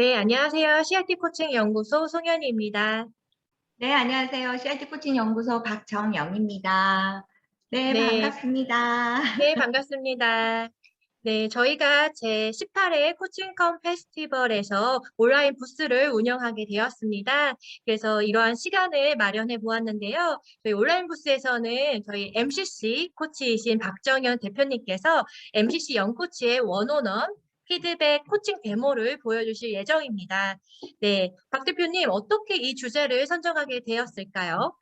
네, 안녕하세요. CRT 코칭 연구소 송현희입니다. 네, 안녕하세요. CRT 코칭 연구소 박정영입니다. 네, 네, 반갑습니다. 네, 반갑습니다. 네, 저희가 제18회 코칭컴 페스티벌에서 온라인 부스를 운영하게 되었습니다. 그래서 이러한 시간을 마련해 보았는데요. 저희 온라인 부스에서는 저희 MCC 코치이신 박정현 대표님께서 MCC 영코치의 원온원 피드백 코칭 데모를 보여주실 예정입니다. 네, 박 대표님 어떻게 이 주제를 선정하게 되었을까요?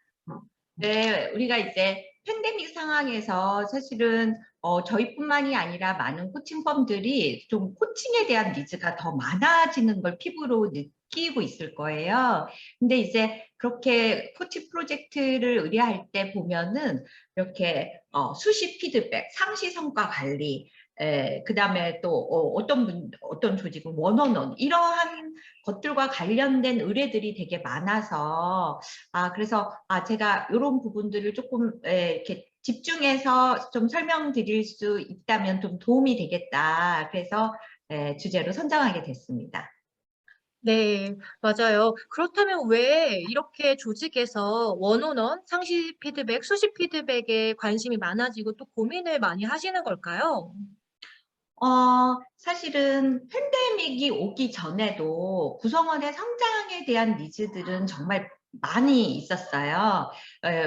네, 우리가 이제 팬데믹 상황에서 사실은 저희뿐만이 아니라 많은 코칭 펌들이 좀 코칭에 대한 니즈가 더 많아지는 걸 피부로 느끼고 있을 거예요. 근데 이제 그렇게 코칭 프로젝트를 의뢰할 때 보면은 이렇게 수시 피드백, 상시 성과 관리, 그다음에 또 어떤 조직은 원원원 이러한 것들과 관련된 의뢰들이 되게 많아서 그래서 제가 이런 부분들을 조금 이렇게 집중해서 좀 설명드릴 수 있다면 좀 도움이 되겠다. 그래서 주제로 선정하게 됐습니다. 네, 맞아요. 그렇다면 왜 이렇게 조직에서 원온원, 상시 피드백, 수시 피드백에 관심이 많아지고 또 고민을 많이 하시는 걸까요? 사실은 팬데믹이 오기 전에도 구성원의 성장에 대한 니즈들은 정말 많이 있었어요.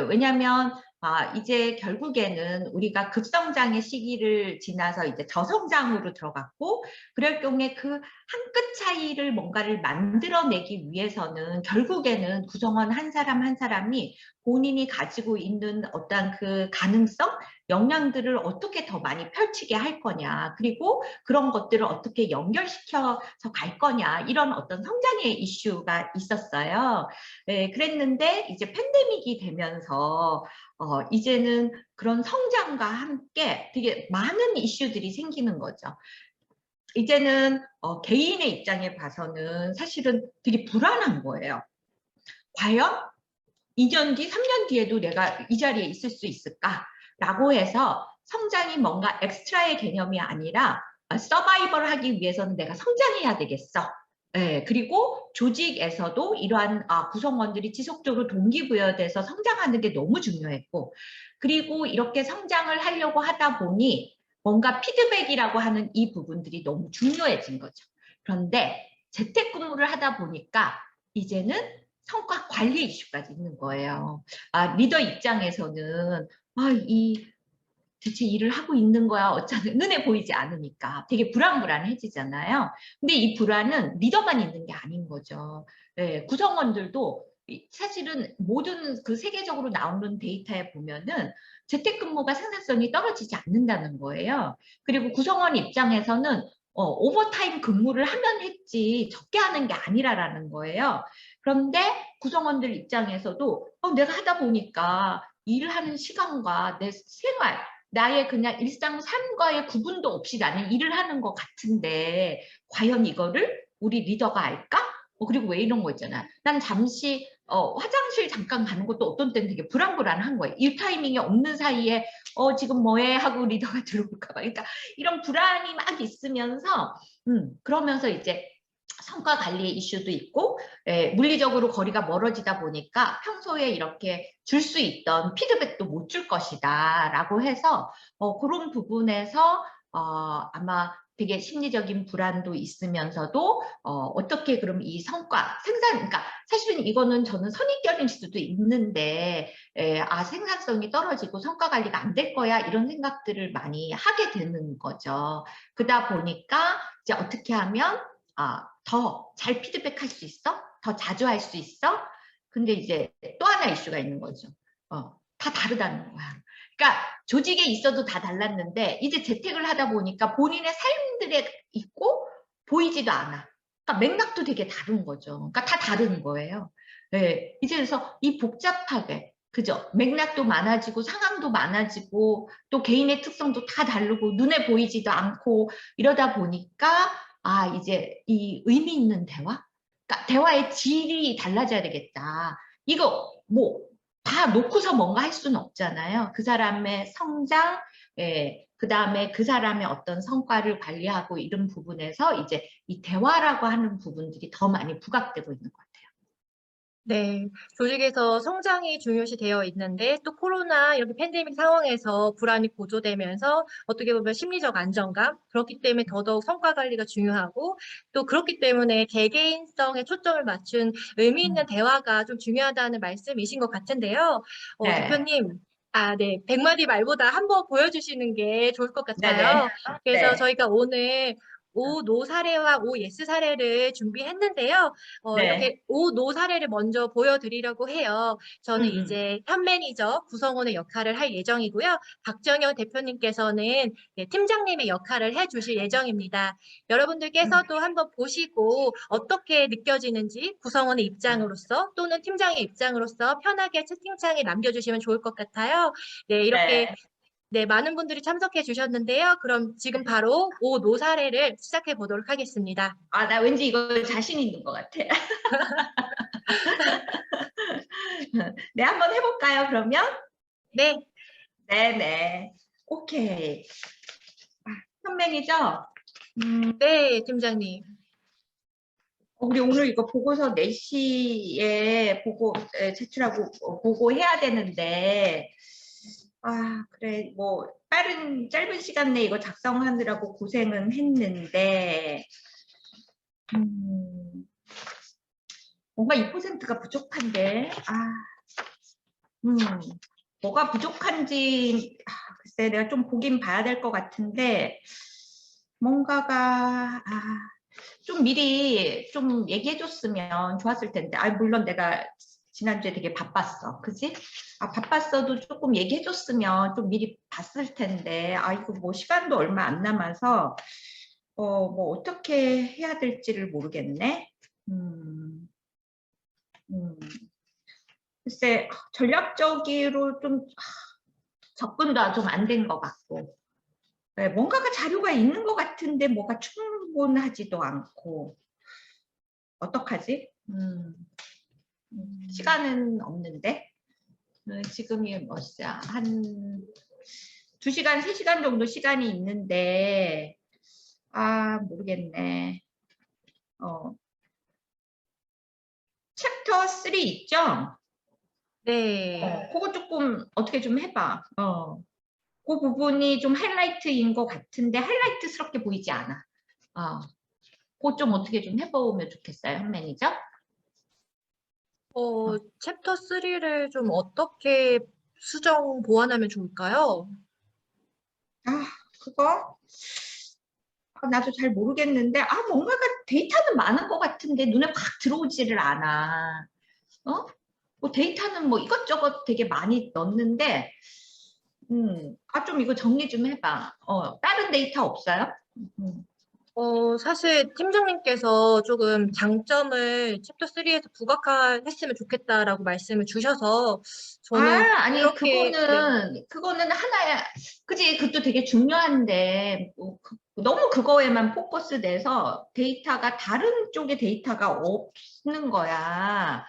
왜냐하면 이제 결국에는 우리가 급성장의 시기를 지나서 이제 저성장으로 들어갔고, 그럴 경우에 그 한 끗 차이를 뭔가를 만들어내기 위해서는 결국에는 구성원 한 사람 한 사람이 본인이 가지고 있는 어떤 그 가능성, 역량들을 어떻게 더 많이 펼치게 할 거냐, 그리고 그런 것들을 어떻게 연결시켜서 갈 거냐, 이런 어떤 성장의 이슈가 있었어요. 그랬는데 이제 팬데믹이 되면서 이제는 그런 성장과 함께 되게 많은 이슈들이 생기는 거죠. 이제는 개인의 입장에 봐서는 사실은 되게 불안한 거예요. 과연 2년 뒤, 3년 뒤에도 내가 이 자리에 있을 수 있을까라고 해서 성장이 뭔가 엑스트라의 개념이 아니라 서바이벌 하기 위해서는 내가 성장해야 되겠어. 그리고 조직에서도 이러한 구성원들이 지속적으로 동기부여돼서 성장하는 게 너무 중요했고, 그리고 이렇게 성장을 하려고 하다 보니 뭔가 피드백이라고 하는 이 부분들이 너무 중요해진 거죠. 그런데 재택근무를 하다 보니까 이제는 성과 관리 이슈까지 있는 거예요. 리더 입장에서는 이 대체 일을 하고 있는 거야 어쩌면 눈에 보이지 않으니까 되게 불안불안해지잖아요. 근데 이 불안은 리더만 있는 게 아닌 거죠. 구성원들도 사실은 모든 그 세계적으로 나오는 데이터에 보면은 재택근무가 생산성이 떨어지지 않는다는 거예요. 그리고 구성원 입장에서는 오버타임 근무를 하면 했지 적게 하는 게 아니라라는 거예요. 그런데 구성원들 입장에서도 내가 하다 보니까 일을 하는 시간과 내 생활, 나의 그냥 일상 삶과의 구분도 없이 나는 일을 하는 것 같은데 과연 이거를 우리 리더가 알까? 그리고 왜 이런 거 있잖아. 난 잠시 화장실 잠깐 가는 것도 어떤 때는 되게 불안불안한 거예요. 일 타이밍이 없는 사이에 지금 뭐해? 하고 리더가 들어올까 봐. 그러니까 이런 불안이 막 있으면서 그러면서 이제 성과 관리 이슈도 있고, 물리적으로 거리가 멀어지다 보니까 평소에 이렇게 줄 수 있던 피드백도 못 줄 것이다 라고 해서 그런 부분에서 아마 되게 심리적인 불안도 있으면서도 어떻게 그럼 이 성과 그러니까 사실은 이거는 저는 선입견일 수도 있는데 생산성이 떨어지고 성과 관리가 안 될 거야 이런 생각들을 많이 하게 되는 거죠. 그러다 보니까 이제 어떻게 하면 더 잘 피드백할 수 있어? 더 자주 할 수 있어? 근데 이제 또 하나 이슈가 있는 거죠. 다 다르다는 거야. 그러니까 조직에 있어도 다 달랐는데 이제 재택을 하다 보니까 본인의 삶들에 있고 보이지도 않아. 그러니까 맥락도 되게 다른 거죠. 그러니까 다 다른 거예요. 이제 그래서 이 복잡하게 그죠? 맥락도 많아지고 상황도 많아지고 또 개인의 특성도 다 다르고 눈에 보이지도 않고 이러다 보니까 이제 이 의미 있는 대화? 그러니까 대화의 질이 달라져야 되겠다. 이거 뭐 다 놓고서 뭔가 할 수는 없잖아요. 그 사람의 성장, 그다음에 그 사람의 어떤 성과를 관리하고 이런 부분에서 이제 이 대화라고 하는 부분들이 더 많이 부각되고 있는 것 같아요. 네, 조직에서 성장이 중요시 되어 있는데 또 코로나 이렇게 팬데믹 상황에서 불안이 고조되면서 어떻게 보면 심리적 안정감 그렇기 때문에 더더욱 성과 관리가 중요하고 또 그렇기 때문에 개개인성에 초점을 맞춘 의미 있는 대화가 좀 중요하다는 말씀이신 것 같은데요. 네, 대표님, 네, 100마디 말보다 한번 보여주시는 게 좋을 것 네네, 같아요. 그래서 네, 저희가 오늘 오, 노 사례와 오, 예스 사례를 준비했는데요. 네, 이렇게 오, 노 사례를 먼저 보여드리려고 해요. 저는 음, 이제 현 매니저 구성원의 역할을 할 예정이고요. 박정현 대표님께서는 네, 팀장님의 역할을 해주실 예정입니다. 음, 여러분들께서도 한번 보시고 어떻게 느껴지는지 구성원의 입장으로서 또는 팀장의 입장으로서 편하게 채팅창에 남겨주시면 좋을 것 같아요. 네, 이렇게 네. 네, 많은 분들이 참석해 주셨는데요. 그럼 지금 바로 오, 노 사례를 시작해 보도록 하겠습니다. 아, 나 왠지 이거 자신 있는 것 같아. 네, 한번 해볼까요, 그러면? 네, 네네. 오케이. 현명이죠? 음, 네, 팀장님. 우리 오늘 이거 보고서 4시에 제출하고 보고해야 되는데, 아, 그래, 뭐, 짧은 시간 내에 이거 작성하느라고 고생은 했는데, 음, 뭔가 2%가 부족한데, 음, 뭐가 부족한지, 글쎄, 내가 좀 보긴 봐야 될 것 같은데, 뭔가가, 좀 미리 좀 얘기해줬으면 좋았을 텐데. 물론 내가 지난주에 되게 바빴어. 그지? 바빴어도 조금 얘기해줬으면 좀 미리 봤을 텐데. 이거 뭐 시간도 얼마 안 남아서, 뭐 어떻게 해야 될지를 모르겠네. 음, 음. 글쎄, 전략적으로 좀 접근도 좀 안 된 것 같고. 네, 뭔가가 자료가 있는 것 같은데 뭐가 충분하지도 않고. 어떡하지? 시간은 없는데 지금이 몇 시야? 한 2시간, 3시간 정도 시간이 있는데 모르겠네. 어, 챕터 3 있죠? 네. 그거 조금 어떻게 좀 해봐. 그 부분이 좀 하이라이트인 것 같은데 하이라이트스럽게 보이지 않아. 그거 좀 어떻게 좀 해보면 좋겠어요, 현 매니저? 챕터 3를 좀 어떻게 수정 보완하면 좋을까요? 아, 그거? 나도 잘 모르겠는데, 뭔가가 데이터는 많은 것 같은데 눈에 확 들어오지를 않아. 어? 뭐 데이터는 뭐 이것저것 되게 많이 넣는데, 좀 이거 정리 좀 해봐. 다른 데이터 없어요? 음. 사실 팀장님께서 조금 장점을 챕터 3에서 부각했으면 좋겠다라고 말씀을 주셔서 저는 아니, 그렇게, 네. 그거는 하나야. 그지? 그것도 되게 중요한데, 너무 그거에만 포커스 돼서 데이터가, 다른 쪽의 데이터가 없는 거야.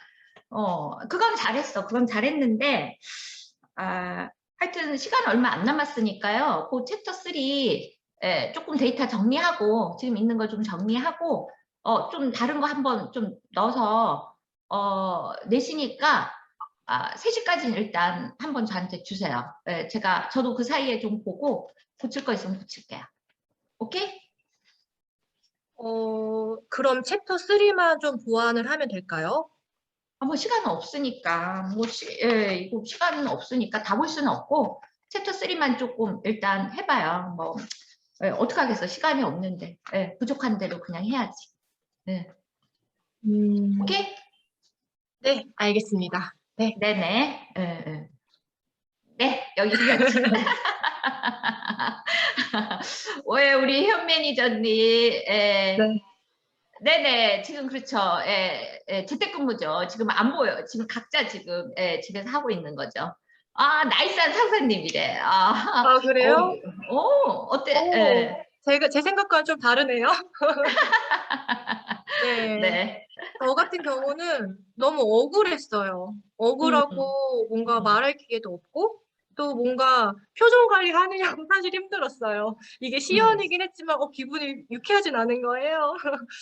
그건 잘했어. 그건 잘했는데, 하여튼 시간 얼마 안 남았으니까요. 그 챕터 3, 조금 데이터 정리하고, 지금 있는 거 좀 정리하고, 좀 다른 거 한번 좀 넣어서, 내시니까, 3시까지는 일단 한번 저한테 주세요. 저도 그 사이에 좀 보고, 고칠 거 있으면 고칠게요. 오케이? 그럼 챕터 3만 좀 보완을 하면 될까요? 뭐 시간은 없으니까 이거 시간은 없으니까 다 볼 수는 없고 챕터 3만 조금 일단 해봐요. 뭐 어떻게 하겠어? 시간이 없는데 부족한 대로 그냥 해야지. 예. 음, 오케이? 네, 알겠습니다. 네. 네네. 네, 여기까지. 왜 우리 현 매니저님 네. 네네, 지금 그렇죠. 재택근무죠. 지금 안 보여. 지금 각자 지금 집에서 하고 있는 거죠. 나이스한 상사님이래. 어, 그래요? 어때? 제 생각과는 좀 다르네요. 네. 네. 저 같은 경우는 너무 억울했어요. 음, 억울하고 뭔가 음, 말할 기회도 없고, 또 뭔가 표정 관리하느냐고 사실 힘들었어요. 이게 음, 시연이긴 했지만 기분이 유쾌하진 않은 거예요.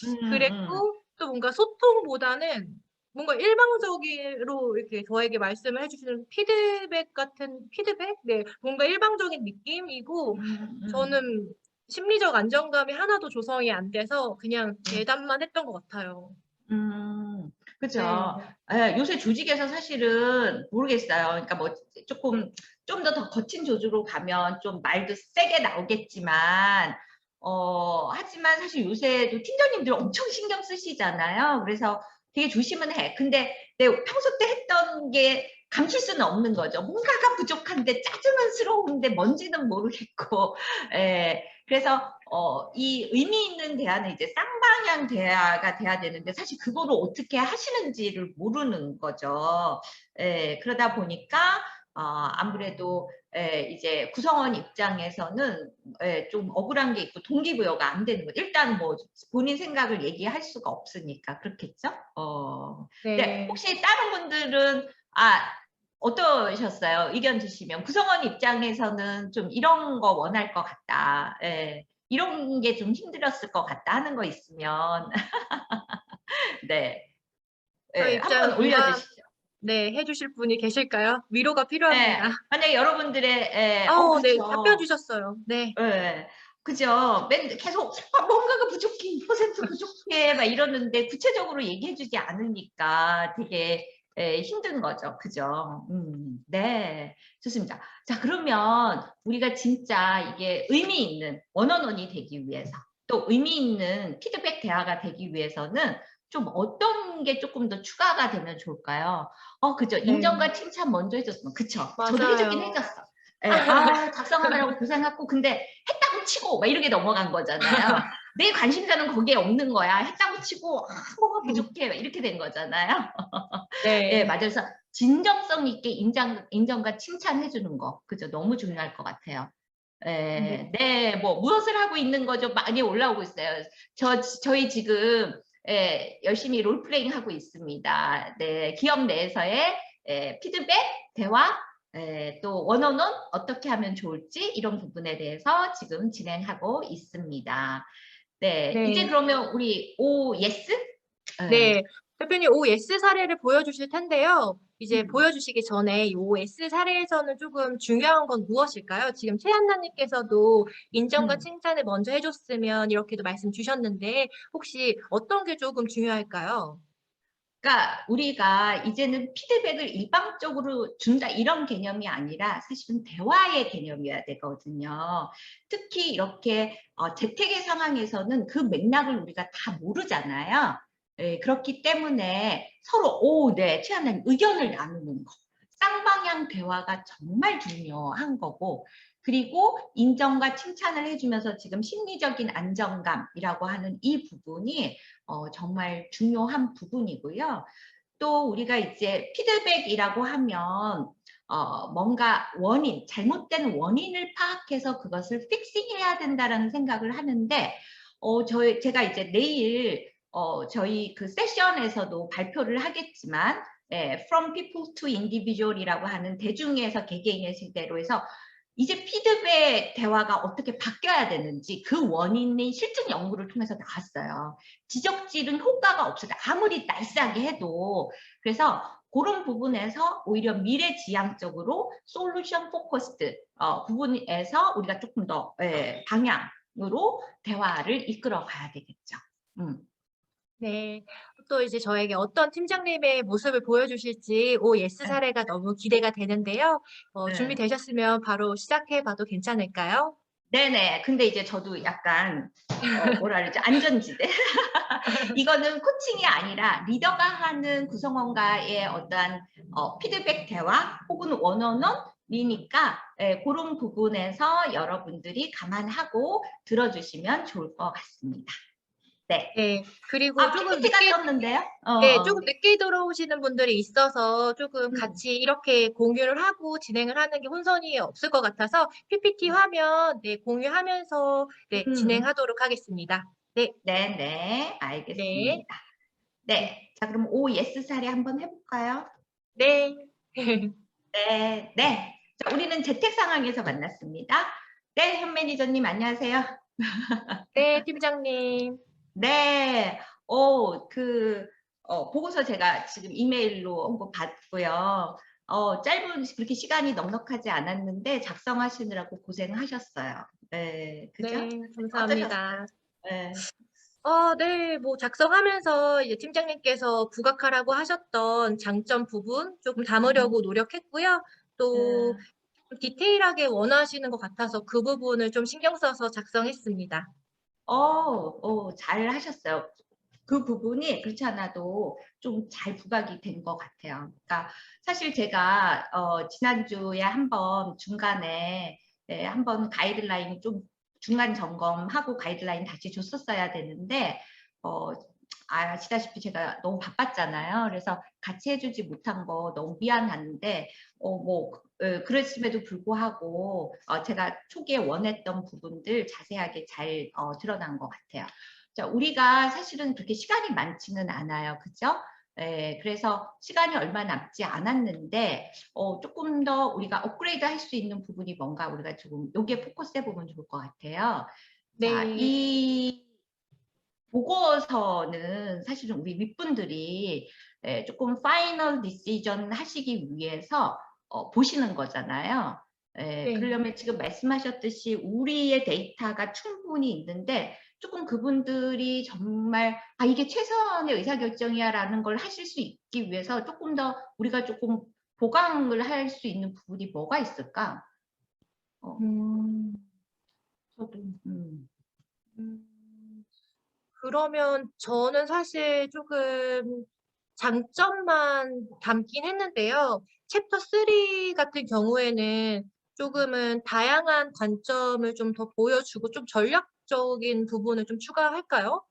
음, 음, 그랬고 또 뭔가 소통보다는 뭔가 일방적으로 이렇게 저에게 말씀을 해주시는 피드백 같은 피드백? 네, 뭔가 일방적인 느낌이고 음, 음, 저는 심리적 안정감이 하나도 조성이 안 돼서 그냥 음. 대답만 했던 것 같아요. 그죠. 네, 예, 요새 조직에서 사실은 모르겠어요. 그러니까 뭐 조금 좀 더 거친 조직으로 가면 좀 말도 세게 나오겠지만, 하지만 사실 요새도 팀장님들 엄청 신경 쓰시잖아요. 그래서 되게 조심은 해. 근데 내 평소 때 했던 게 감출 수는 없는 거죠. 뭔가가 부족한데 짜증스러운데 뭔지는 모르겠고, 예. 그래서 이 의미 있는 대화는 이제 쌍방향 대화가 돼야 되는데 사실 그거를 어떻게 하시는지를 모르는 거죠. 그러다 보니까 아무래도 이제 구성원 입장에서는 좀 억울한 게 있고 동기부여가 안 되는 거죠. 일단 뭐 본인 생각을 얘기할 수가 없으니까 그렇겠죠? 근데 네. 혹시 다른 분들은 어떠셨어요? 의견 주시면 구성원 입장에서는 좀 이런 거 원할 것 같다. 이런 게 좀 힘들었을 것 같다 하는 거 있으면 네, 저희 한번 입장 공감, 올려주시죠. 네, 해주실 분이 계실까요? 위로가 필요합니다. 만약에 여러분들의 네, 답변 그렇죠. 주셨어요. 네, 예, 그죠. 계속 뭔가가 부족해, 2% 부족해, 막 이러는데 구체적으로 얘기해주지 않으니까 되게 힘든 거죠. 그죠. 네, 좋습니다. 자, 그러면 우리가 진짜 이게 의미 있는 원원원이 되기 위해서 또 의미 있는 피드백 대화가 되기 위해서는 좀 어떤 게 조금 더 추가가 되면 좋을까요? 그죠. 네, 인정과 칭찬 먼저 해줬으면, 그쵸. 저도 해주긴 맞아요. 해줬어. 작성하느라고 고생했고, 근데 했다고 치고, 막 이렇게 넘어간 거잖아요. 내 관심사는 거기에 없는 거야. 했다고 치고, 뭐가 부족해. 막 이렇게 된 거잖아요. 예, 네, 맞아요. 그래서 진정성 있게 인정과 칭찬해주는 거. 그죠. 너무 중요할 것 같아요. 네, 네, 뭐, 무엇을 하고 있는 거죠? 많이 올라오고 있어요. 저희 지금, 열심히 롤플레잉 하고 있습니다. 네, 기업 내에서의 피드백, 대화, 또 원어원 어떻게 하면 좋을지 이런 부분에 대해서 지금 진행하고 있습니다. 네, 이제 네. 그러면 우리 오 예스? 네. 네, 대표님 OS 사례를 보여주실 텐데요. 이제 음, 보여주시기 전에 이 OS 사례에서는 조금 중요한 건 무엇일까요? 지금 최한나님께서도 인정과 음. 칭찬을 먼저 해줬으면 이렇게도 말씀 주셨는데 혹시 어떤 게 조금 중요할까요? 그러니까 우리가 이제는 피드백을 일방적으로 준다 이런 개념이 아니라 사실은 대화의 개념이어야 되거든요. 특히 이렇게 재택의 상황에서는 그 맥락을 우리가 다 모르잖아요. 그렇기 때문에 서로 네, 최하나님 의견을 나누는 거. 쌍방향 대화가 정말 중요한 거고 그리고 인정과 칭찬을 해주면서 지금 심리적인 안정감이라고 하는 이 부분이 정말 중요한 부분이고요. 또 우리가 이제 피드백이라고 하면 뭔가 잘못된 원인을 파악해서 그것을 픽싱해야 된다라는 생각을 하는데 제가 이제 내일 저희 그 세션에서도 발표를 하겠지만 From People to Individual이라고 하는 대중에서 개개인의 시대로 해서 이제 피드백 대화가 어떻게 바뀌어야 되는지 그 원인이 실증 연구를 통해서 나왔어요. 지적질은 효과가 없어요. 아무리 날쌔게 해도. 그래서 그런 부분에서 오히려 미래지향적으로 솔루션 포커스드 부분에서 우리가 조금 더 방향으로 대화를 이끌어 가야 되겠죠. 네. 또 이제 저에게 어떤 팀장님의 모습을 보여주실지 OS 네. 사례가 너무 기대가 되는데요. 네. 준비되셨으면 바로 시작해 봐도 괜찮을까요? 네네. 근데 이제 저도 약간 뭐라 그러죠? 안전지대. 이거는 코칭이 아니라 리더가 하는 구성원과의 어떠한 피드백 대화 혹은 원어원이니까 그런 부분에서 여러분들이 감안하고 들어주시면 좋을 것 같습니다. 네. 네. 그리고 조금 PPT가 늦게 떴는데요. 네, 조금 늦게 들어오시는 분들이 있어서 조금 음, 같이 이렇게 공유를 하고 진행을 하는 게 혼선이 없을 것 같아서 PPT 화면 네, 공유하면서 네, 음. 진행하도록 하겠습니다. 네, 네, 네, 알겠습니다. 네, 네. 자, 그럼 오 예스 사례 한번 해볼까요? 네. 네, 네. 자, 우리는 재택 상황에서 만났습니다. 네, 현 매니저님 안녕하세요. 네, 팀장님. 네, 보고서 제가 지금 이메일로 한번 받고요. 짧은, 그렇게 시간이 넉넉하지 않았는데 작성하시느라고 고생하셨어요. 네, 그죠? 네, 어떠셨어요? 감사합니다. 네. 네, 뭐 작성하면서 이제 팀장님께서 부각하라고 하셨던 장점 부분 조금 담으려고 노력했고요. 또 음. 디테일하게 원하시는 것 같아서 그 부분을 좀 신경 써서 작성했습니다. 잘 하셨어요. 그 부분이 그렇지 않아도 좀 잘 부각이 된 것 같아요. 그러니까 사실 제가 지난주에 한번 중간에 한번 가이드라인 좀 중간 점검하고 가이드라인 다시 줬었어야 되는데 어, 아시다시피 제가 너무 바빴잖아요. 그래서 같이 해주지 못한 거 너무 미안한데 그랬음에도 불구하고 제가 초기에 원했던 부분들 자세하게 잘 드러난 것 같아요. 자, 우리가 사실은 그렇게 시간이 많지는 않아요. 그죠? 그래서 시간이 얼마 남지 않았는데 조금 더 우리가 업그레이드 할 수 있는 부분이 뭔가 우리가 조금 여기에 포커스 해보면 좋을 것 같아요. 자, 네, 이 보고서는 사실은 우리 윗분들이 조금 파이널 디시전 하시기 위해서 보시는 거잖아요. 네. 그러려면 지금 말씀하셨듯이 우리의 데이터가 충분히 있는데 조금 그분들이 정말 이게 최선의 의사결정이야 라는 걸 하실 수 있기 위해서 조금 더 우리가 조금 보강을 할 수 있는 부분이 뭐가 있을까? 어, 음, 저도 음, 그러면 저는 사실 조금 장점만 담긴 했는데요. 챕터 3 같은 경우에는 조금은 다양한 관점을 좀 더 보여주고 좀 전략적인 부분을 좀 추가할까요?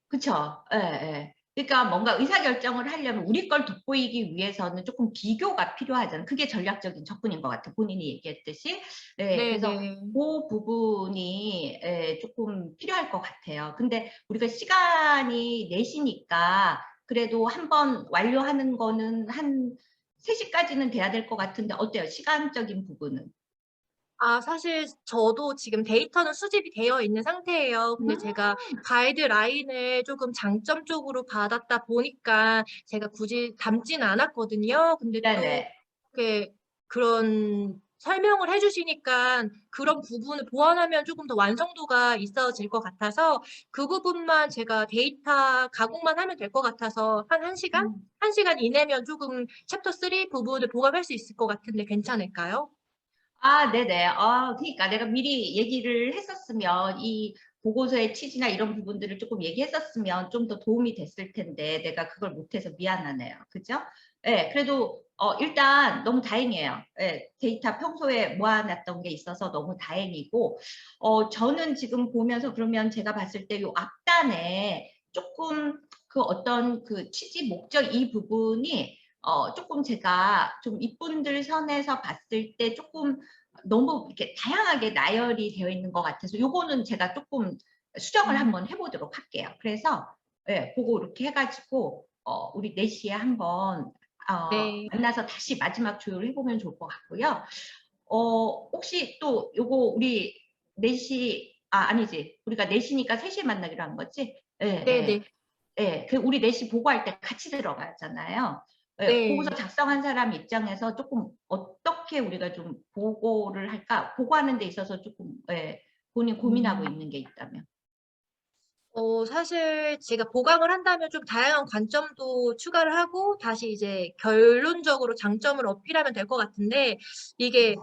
그쵸. 예, 예. 그러니까 뭔가 의사결정을 하려면 우리 걸 돋보이기 위해서는 조금 비교가 필요하잖아요. 그게 전략적인 접근인 것 같아요. 본인이 얘기했듯이. 그래서 네네. 그 부분이 조금 필요할 것 같아요. 근데 우리가 시간이 내시니까 그래도 한번 완료하는 거는 한 3시까지는 돼야 될 것 같은데 어때요? 시간적인 부분은? 사실 저도 지금 데이터는 수집이 되어 있는 상태예요. 근데 제가 가이드라인을 조금 장점 쪽으로 받았다 보니까 제가 굳이 담지는 않았거든요. 근데 또 네네. 이렇게 그런 설명을 해 주시니까 그런 부분을 보완하면 조금 더 완성도가 있어질 것 같아서 그 부분만 제가 데이터 가공만 하면 될 것 같아서 한 1 시간? 음. 1 시간 이내면 조금 챕터 3 부분을 보강할 수 있을 것 같은데 괜찮을까요? 네네. 그러니까 내가 미리 얘기를 했었으면 이 보고서의 취지나 이런 부분들을 조금 얘기했었으면 좀 더 도움이 됐을 텐데 내가 그걸 못해서 미안하네요. 그죠? 그래도 일단 너무 다행이에요. 데이터 평소에 모아놨던 게 있어서 너무 다행이고 저는 지금 보면서 그러면 제가 봤을 때 요 앞단에 조금 그 어떤 그 취지 목적 이 부분이 조금 제가 좀 이분들 선에서 봤을 때 조금 너무 이렇게 다양하게 나열이 되어 있는 것 같아서 요거는 제가 조금 수정을 음. 한번 해보도록 할게요. 그래서 그거 이렇게 해가지고 우리 4시에 한번 네. 만나서 다시 마지막 조율을 해보면 좋을 것 같고요. 혹시 또 요거 우리 4시 아니지 우리가 4시니까 3시에 만나기로 한 거지? 예, 예. 네네. 그 우리 4시 보고할 때 같이 들어가잖아요. 보고서 네. 작성한 사람 입장에서 조금 어떻게 우리가 좀 보고를 할까? 보고하는 데 있어서 조금 본인 고민하고 음. 있는 게 있다면. 사실 제가 보강을 한다면 좀 다양한 관점도 추가를 하고 다시 이제 결론적으로 장점을 어필하면 될 것 같은데 이게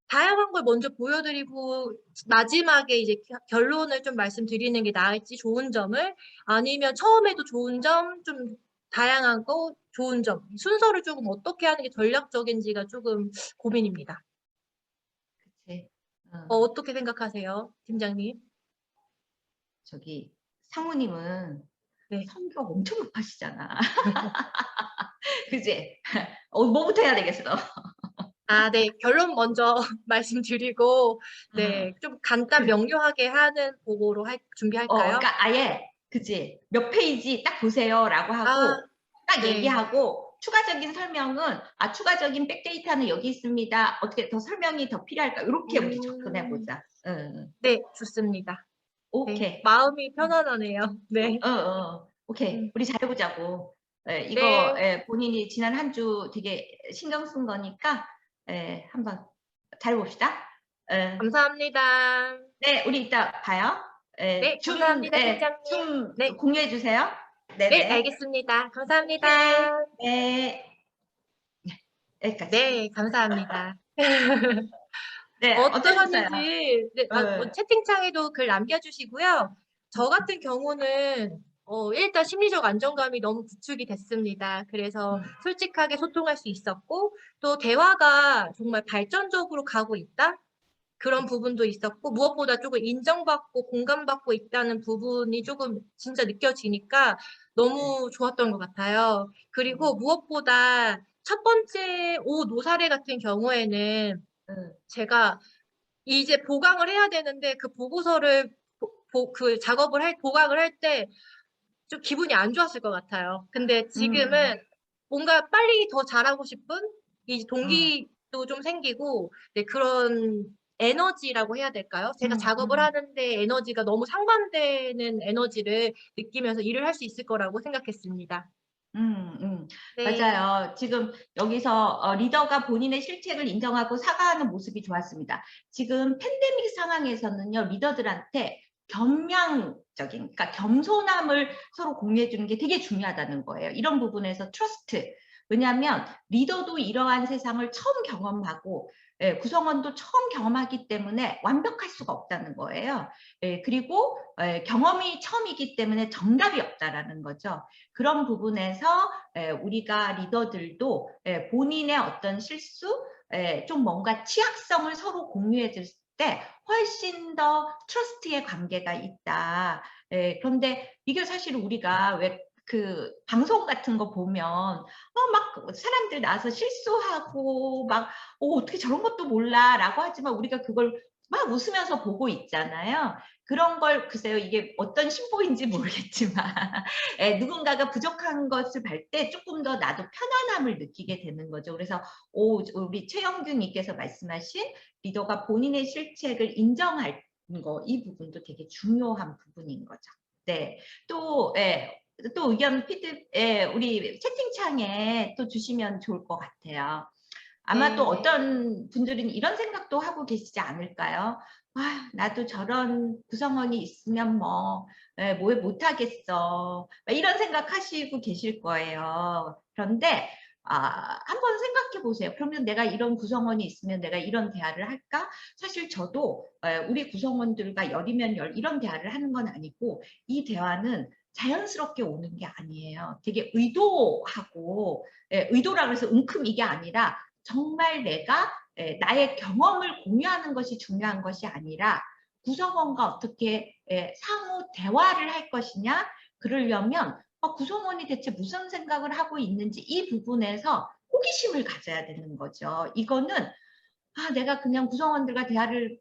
다양한 걸 먼저 보여드리고 마지막에 이제 결론을 좀 말씀드리는 게 나을지 좋은 점을 아니면 처음에도 좋은 점, 좀 다양한 거, 좋은 점 순서를 조금 어떻게 하는 게 전략적인지가 조금 고민입니다. 그치? 어떻게 생각하세요, 팀장님? 저기 상무님은 네. 성격 엄청 급하시잖아. 그지? 뭐부터 해야 되겠어? 네. 결론 먼저 말씀드리고 어, 네. 좀 간단 그, 명료하게 하는 보고로 준비할까요? 그러니까 아예 그지? 몇 페이지 딱 보세요라고 아 하고 딱 네. 얘기하고 추가적인 설명은 추가적인 백데이터는 여기 있습니다. 어떻게 더 설명이 더 필요할까? 이렇게 우리 접근해 보자. 응. 네, 좋습니다. 네, 오케이. 마음이 편안하네요. 네. 오케이. 음, 우리 잘해보자고. 이거 네, 본인이 지난 한 주 되게 신경 쓴 거니까 한번 잘해봅시다. 감사합니다. 네, 우리 이따 봐요. 네, 감사합니다, 팀장님. 줌 네, 공유해 주세요. 네, 네네. 알겠습니다. 오케이. 감사합니다. 네. 여기까지. 네, 감사합니다. 네, 어떠셨어요? 어떠셨는지, 네, 뭐 어, 채팅창에도 글 남겨주시고요. 저 같은 경우는 일단 심리적 안정감이 너무 구축이 됐습니다. 그래서 음, 솔직하게 소통할 수 있었고, 또 대화가 정말 발전적으로 가고 있다? 그런 부분도 있었고, 무엇보다 조금 인정받고 공감받고 있다는 부분이 조금 진짜 느껴지니까 네. 너무 좋았던 것 같아요. 그리고 무엇보다 첫 번째 노사례 같은 경우에는 음, 제가 이제 보강을 해야 되는데 그 보고서를 그 작업을 보강을 할 때 좀 기분이 안 좋았을 것 같아요. 근데 음, 지금은 뭔가 빨리 더 잘하고 싶은 이 음, 동기도 좀 생기고 네, 그런 에너지라고 해야 될까요? 제가 음, 작업을 음, 하는데 에너지가 너무 상반되는 에너지를 느끼면서 일을 할 수 있을 거라고 생각했습니다. 음, 음. 네. 맞아요. 지금 여기서 리더가 본인의 실책을 인정하고 사과하는 모습이 좋았습니다. 지금 팬데믹 상황에서는요, 리더들한테 겸양적인, 그러니까 겸손함을 서로 공유해 주는 게 되게 중요하다는 거예요. 이런 부분에서 트러스트. 왜냐하면 리더도 이러한 세상을 처음 경험하고 구성원도 처음 경험하기 때문에 완벽할 수가 없다는 거예요. 그리고 경험이 처음이기 때문에 정답이 없다라는 거죠. 그런 부분에서 우리가 리더들도 본인의 어떤 실수, 좀 뭔가 취약성을 서로 공유해 줄 때 훨씬 더 트러스트의 관계가 있다. 그런데 이게 사실 우리가 왜 그 방송 같은 거 보면 막 사람들 나와서 실수하고 막 어떻게 저런 것도 몰라라고 하지만 우리가 그걸 막 웃으면서 보고 있잖아요. 그런 걸 글쎄요 이게 어떤 심보인지 모르겠지만 누군가가 부족한 것을 볼 때 조금 더 나도 편안함을 느끼게 되는 거죠. 그래서 우리 최영균님께서 말씀하신 리더가 본인의 실책을 인정할 거, 이 부분도 되게 중요한 부분인 거죠. 네. 또, 또 의견 우리 채팅창에 또 주시면 좋을 것 같아요. 아마 또 네. 어떤 분들은 이런 생각도 하고 계시지 않을까요? 나도 저런 구성원이 있으면 뭐 못하겠어. 이런 생각하시고 계실 거예요. 그런데 한번 생각해 보세요. 그러면 내가 이런 구성원이 있으면 내가 이런 대화를 할까? 사실 저도 우리 구성원들과 열이면 열 이런 대화를 하는 건 아니고 이 대화는 자연스럽게 오는 게 아니에요. 되게 의도하고 의도라 그래서 은큼 이게 아니라 정말 내가 나의 경험을 공유하는 것이 중요한 것이 아니라 구성원과 어떻게 상호 대화를 할 것이냐 그러려면 구성원이 대체 무슨 생각을 하고 있는지 이 부분에서 호기심을 가져야 되는 거죠. 이거는 내가 그냥 구성원들과 대화를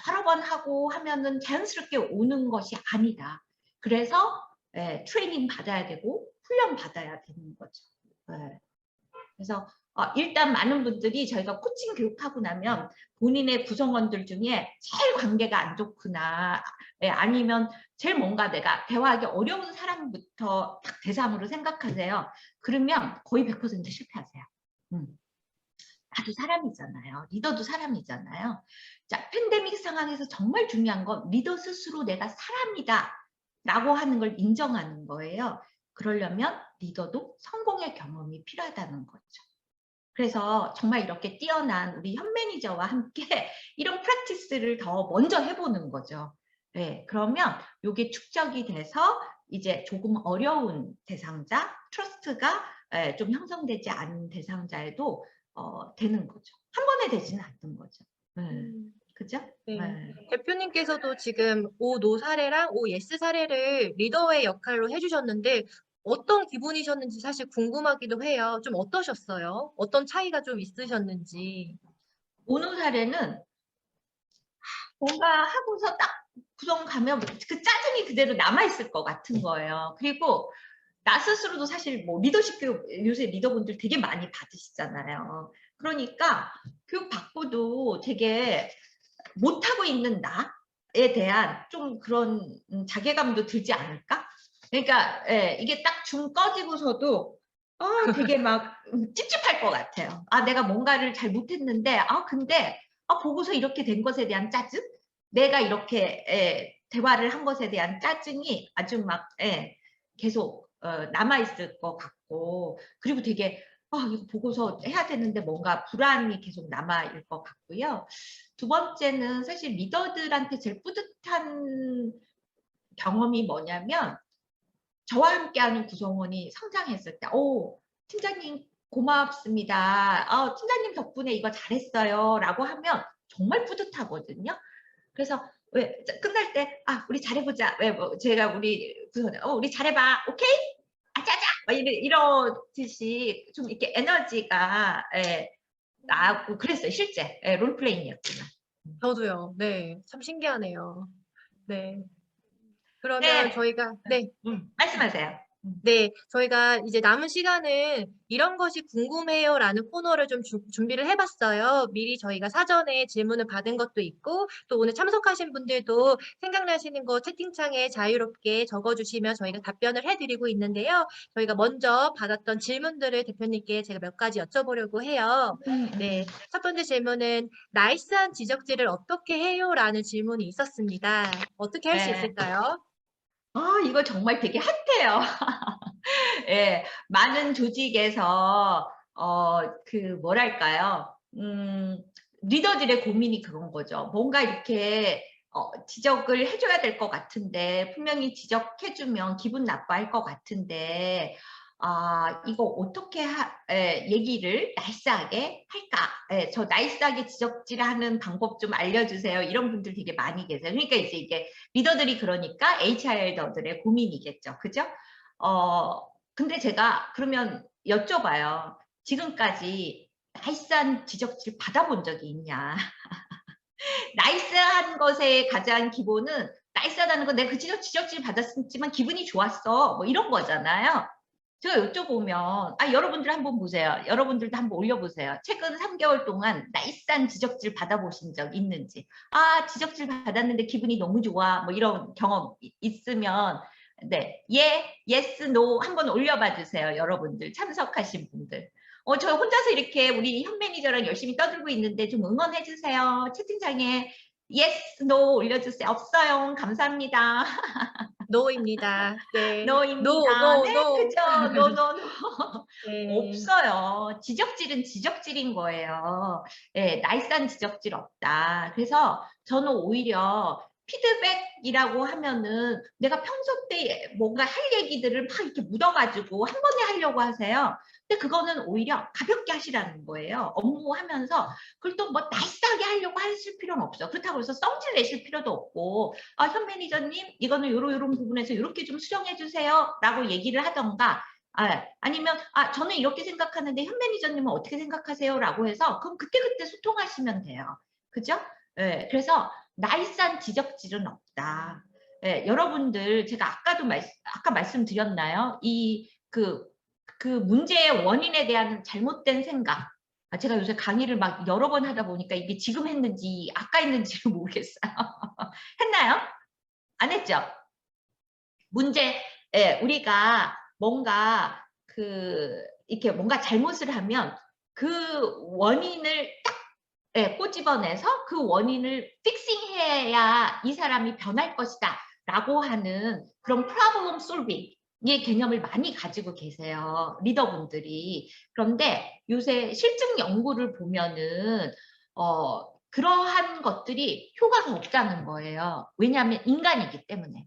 여러 번 하고 하면은 자연스럽게 오는 것이 아니다. 그래서 트레이닝 받아야 되고 훈련 받아야 되는 거죠. 그래서 일단 많은 분들이 저희가 코칭 교육하고 나면 본인의 구성원들 중에 제일 관계가 안 좋구나 아니면 제일 뭔가 내가 대화하기 어려운 사람부터 딱 대상으로 생각하세요. 그러면 거의 100% 실패하세요. 나도 사람이잖아요. 리더도 사람이잖아요. 자, 팬데믹 상황에서 정말 중요한 건 리더 스스로 내가 사람이다 라고 하는 걸 인정하는 거예요. 그러려면 리더도 성공의 경험이 필요하다는 거죠. 그래서 정말 이렇게 뛰어난 우리 현 매니저와 함께 이런 프랙티스를 더 먼저 해보는 거죠. 네, 그러면 이게 축적이 돼서 이제 조금 어려운 대상자, 트러스트가 좀 형성되지 않은 대상자에도 되는 거죠. 한 번에 되지는 않는 거죠. 네, 음, 그죠? 네. 네. 대표님께서도 지금 노 사례랑 예스 사례를 리더의 역할로 해주셨는데 어떤 기분이셨는지 사실 궁금하기도 해요. 좀 어떠셨어요? 어떤 차이가 좀 있으셨는지. 오늘 사례는 뭔가 하고서 딱 구성 가면 그 짜증이 그대로 남아있을 것 같은 거예요. 그리고 나 스스로도 사실 뭐 리더십 교육 요새 리더분들 되게 많이 받으시잖아요. 그러니까 교육 받고도 되게 못하고 있는 나에 대한 좀 그런 자괴감도 들지 않을까? 그러니까 예, 이게 딱 줌 꺼지고서도 되게 막 찝찝할 것 같아요. 아, 내가 뭔가를 잘 못했는데 근데 보고서 이렇게 된 것에 대한 짜증? 내가 이렇게 대화를 한 것에 대한 짜증이 아주 막 계속 남아있을 것 같고, 그리고 되게 이거 보고서 해야 되는데 뭔가 불안이 계속 남아있을 것 같고요. 두 번째는 사실 리더들한테 제일 뿌듯한 경험이 뭐냐면, 저와 함께하는 구성원이 성장했을 때, 팀장님 고맙습니다. 팀장님 덕분에 이거 잘했어요. 라고 하면 정말 뿌듯하거든요. 그래서 왜 끝날 때 우리 잘해보자. 왜 뭐 제가 우리 구성원 우리 잘해봐. 오케이? 아자자. 이러듯이 좀 이렇게 에너지가 나고 그랬어요. 실제 롤플레잉이었지만. 저도요. 네. 참 신기하네요. 네. 그러면 네, 저희가, 네. 말씀하세요. 네, 저희가 이제 남은 시간은 이런 것이 궁금해요라는 코너를 좀 준비를 해봤어요. 미리 저희가 사전에 질문을 받은 것도 있고, 또 오늘 참석하신 분들도 생각나시는 거 채팅창에 자유롭게 적어주시면 저희가 답변을 해드리고 있는데요. 저희가 먼저 받았던 질문들을 대표님께 제가 몇 가지 여쭤보려고 해요. 네, 첫 번째 질문은 나이스한 지적질을 어떻게 해요? 라는 질문이 있었습니다. 어떻게 할 수 네. 있을까요? 이거 정말 되게 핫해요. 예, 많은 조직에서 뭐랄까요? 리더들의 고민이 그런 거죠. 뭔가 이렇게 지적을 해줘야 될 것 같은데, 분명히 지적해주면 기분 나빠할 것 같은데, 이거 어떻게 얘기를 나이스하게 할까? 저 나이스하게 지적질하는 방법 좀 알려주세요. 이런 분들 되게 많이 계세요. 그러니까 이제 이게 리더들이 그러니까 HR더들의 고민이겠죠. 그죠? 근데 제가 그러면 여쭤봐요. 지금까지 나이스한 지적질 받아본 적이 있냐? 나이스한 것의 가장 기본은 나이스하다는 건 내가 그 지적질 받았지만 기분이 좋았어. 뭐 이런 거잖아요. 제가 여쭤보면 여러분들 한번 보세요. 여러분들도 한번 올려보세요. 최근 3개월 동안 나이스한 지적질 받아보신 적 있는지. 지적질 받았는데 기분이 너무 좋아. 뭐 이런 경험 있으면 네, yes, no 한번 올려봐 주세요. 여러분들 참석하신 분들. 저 혼자서 이렇게 우리 현 매니저랑 열심히 떠들고 있는데 좀 응원해 주세요. 채팅창에 yes, no 올려주세요. 없어요. 감사합니다. 노입니다. 네. 노, no입니다. 노, 네, 노. 그죠. no, no, no. 네. 없어요. 지적질은 지적질인 거예요. 나이스한 지적질 없다. 그래서 저는 오히려 피드백이라고 하면은 내가 평소 때 뭔가 할 얘기들을 막 이렇게 묻어가지고 한 번에 하려고 하세요. 근데 그거는 오히려 가볍게 하시라는 거예요. 업무하면서 그걸 또 뭐 나이스하게 하려고 하실 필요는 없어. 그렇다고 해서 성질 내실 필요도 없고 현 매니저님 이거는 요런 부분에서 이렇게 좀 수정해 주세요 라고 얘기를 하던가 아니면 저는 이렇게 생각하는데 현 매니저님은 어떻게 생각하세요? 라고 해서 그럼 그때그때 소통하시면 돼요. 그죠? 그래서 나이스한 지적질은 없다. 여러분들 제가 아까 말씀드렸나요? 그 문제의 원인에 대한 잘못된 생각. 제가 요새 강의를 막 여러 번 하다 보니까 이게 지금 했는지 아까 했는지를 모르겠어요. 했나요? 안 했죠? 우리가 뭔가 이렇게 뭔가 잘못을 하면 그 원인을 딱 꼬집어내서 그 원인을 픽싱해야 이 사람이 변할 것이다 라고 하는 그런 프로블럼 솔빙의 개념을 많이 가지고 계세요. 리더분들이. 그런데 요새 실증 연구를 보면은 그러한 것들이 효과가 없다는 거예요. 왜냐하면 인간이기 때문에.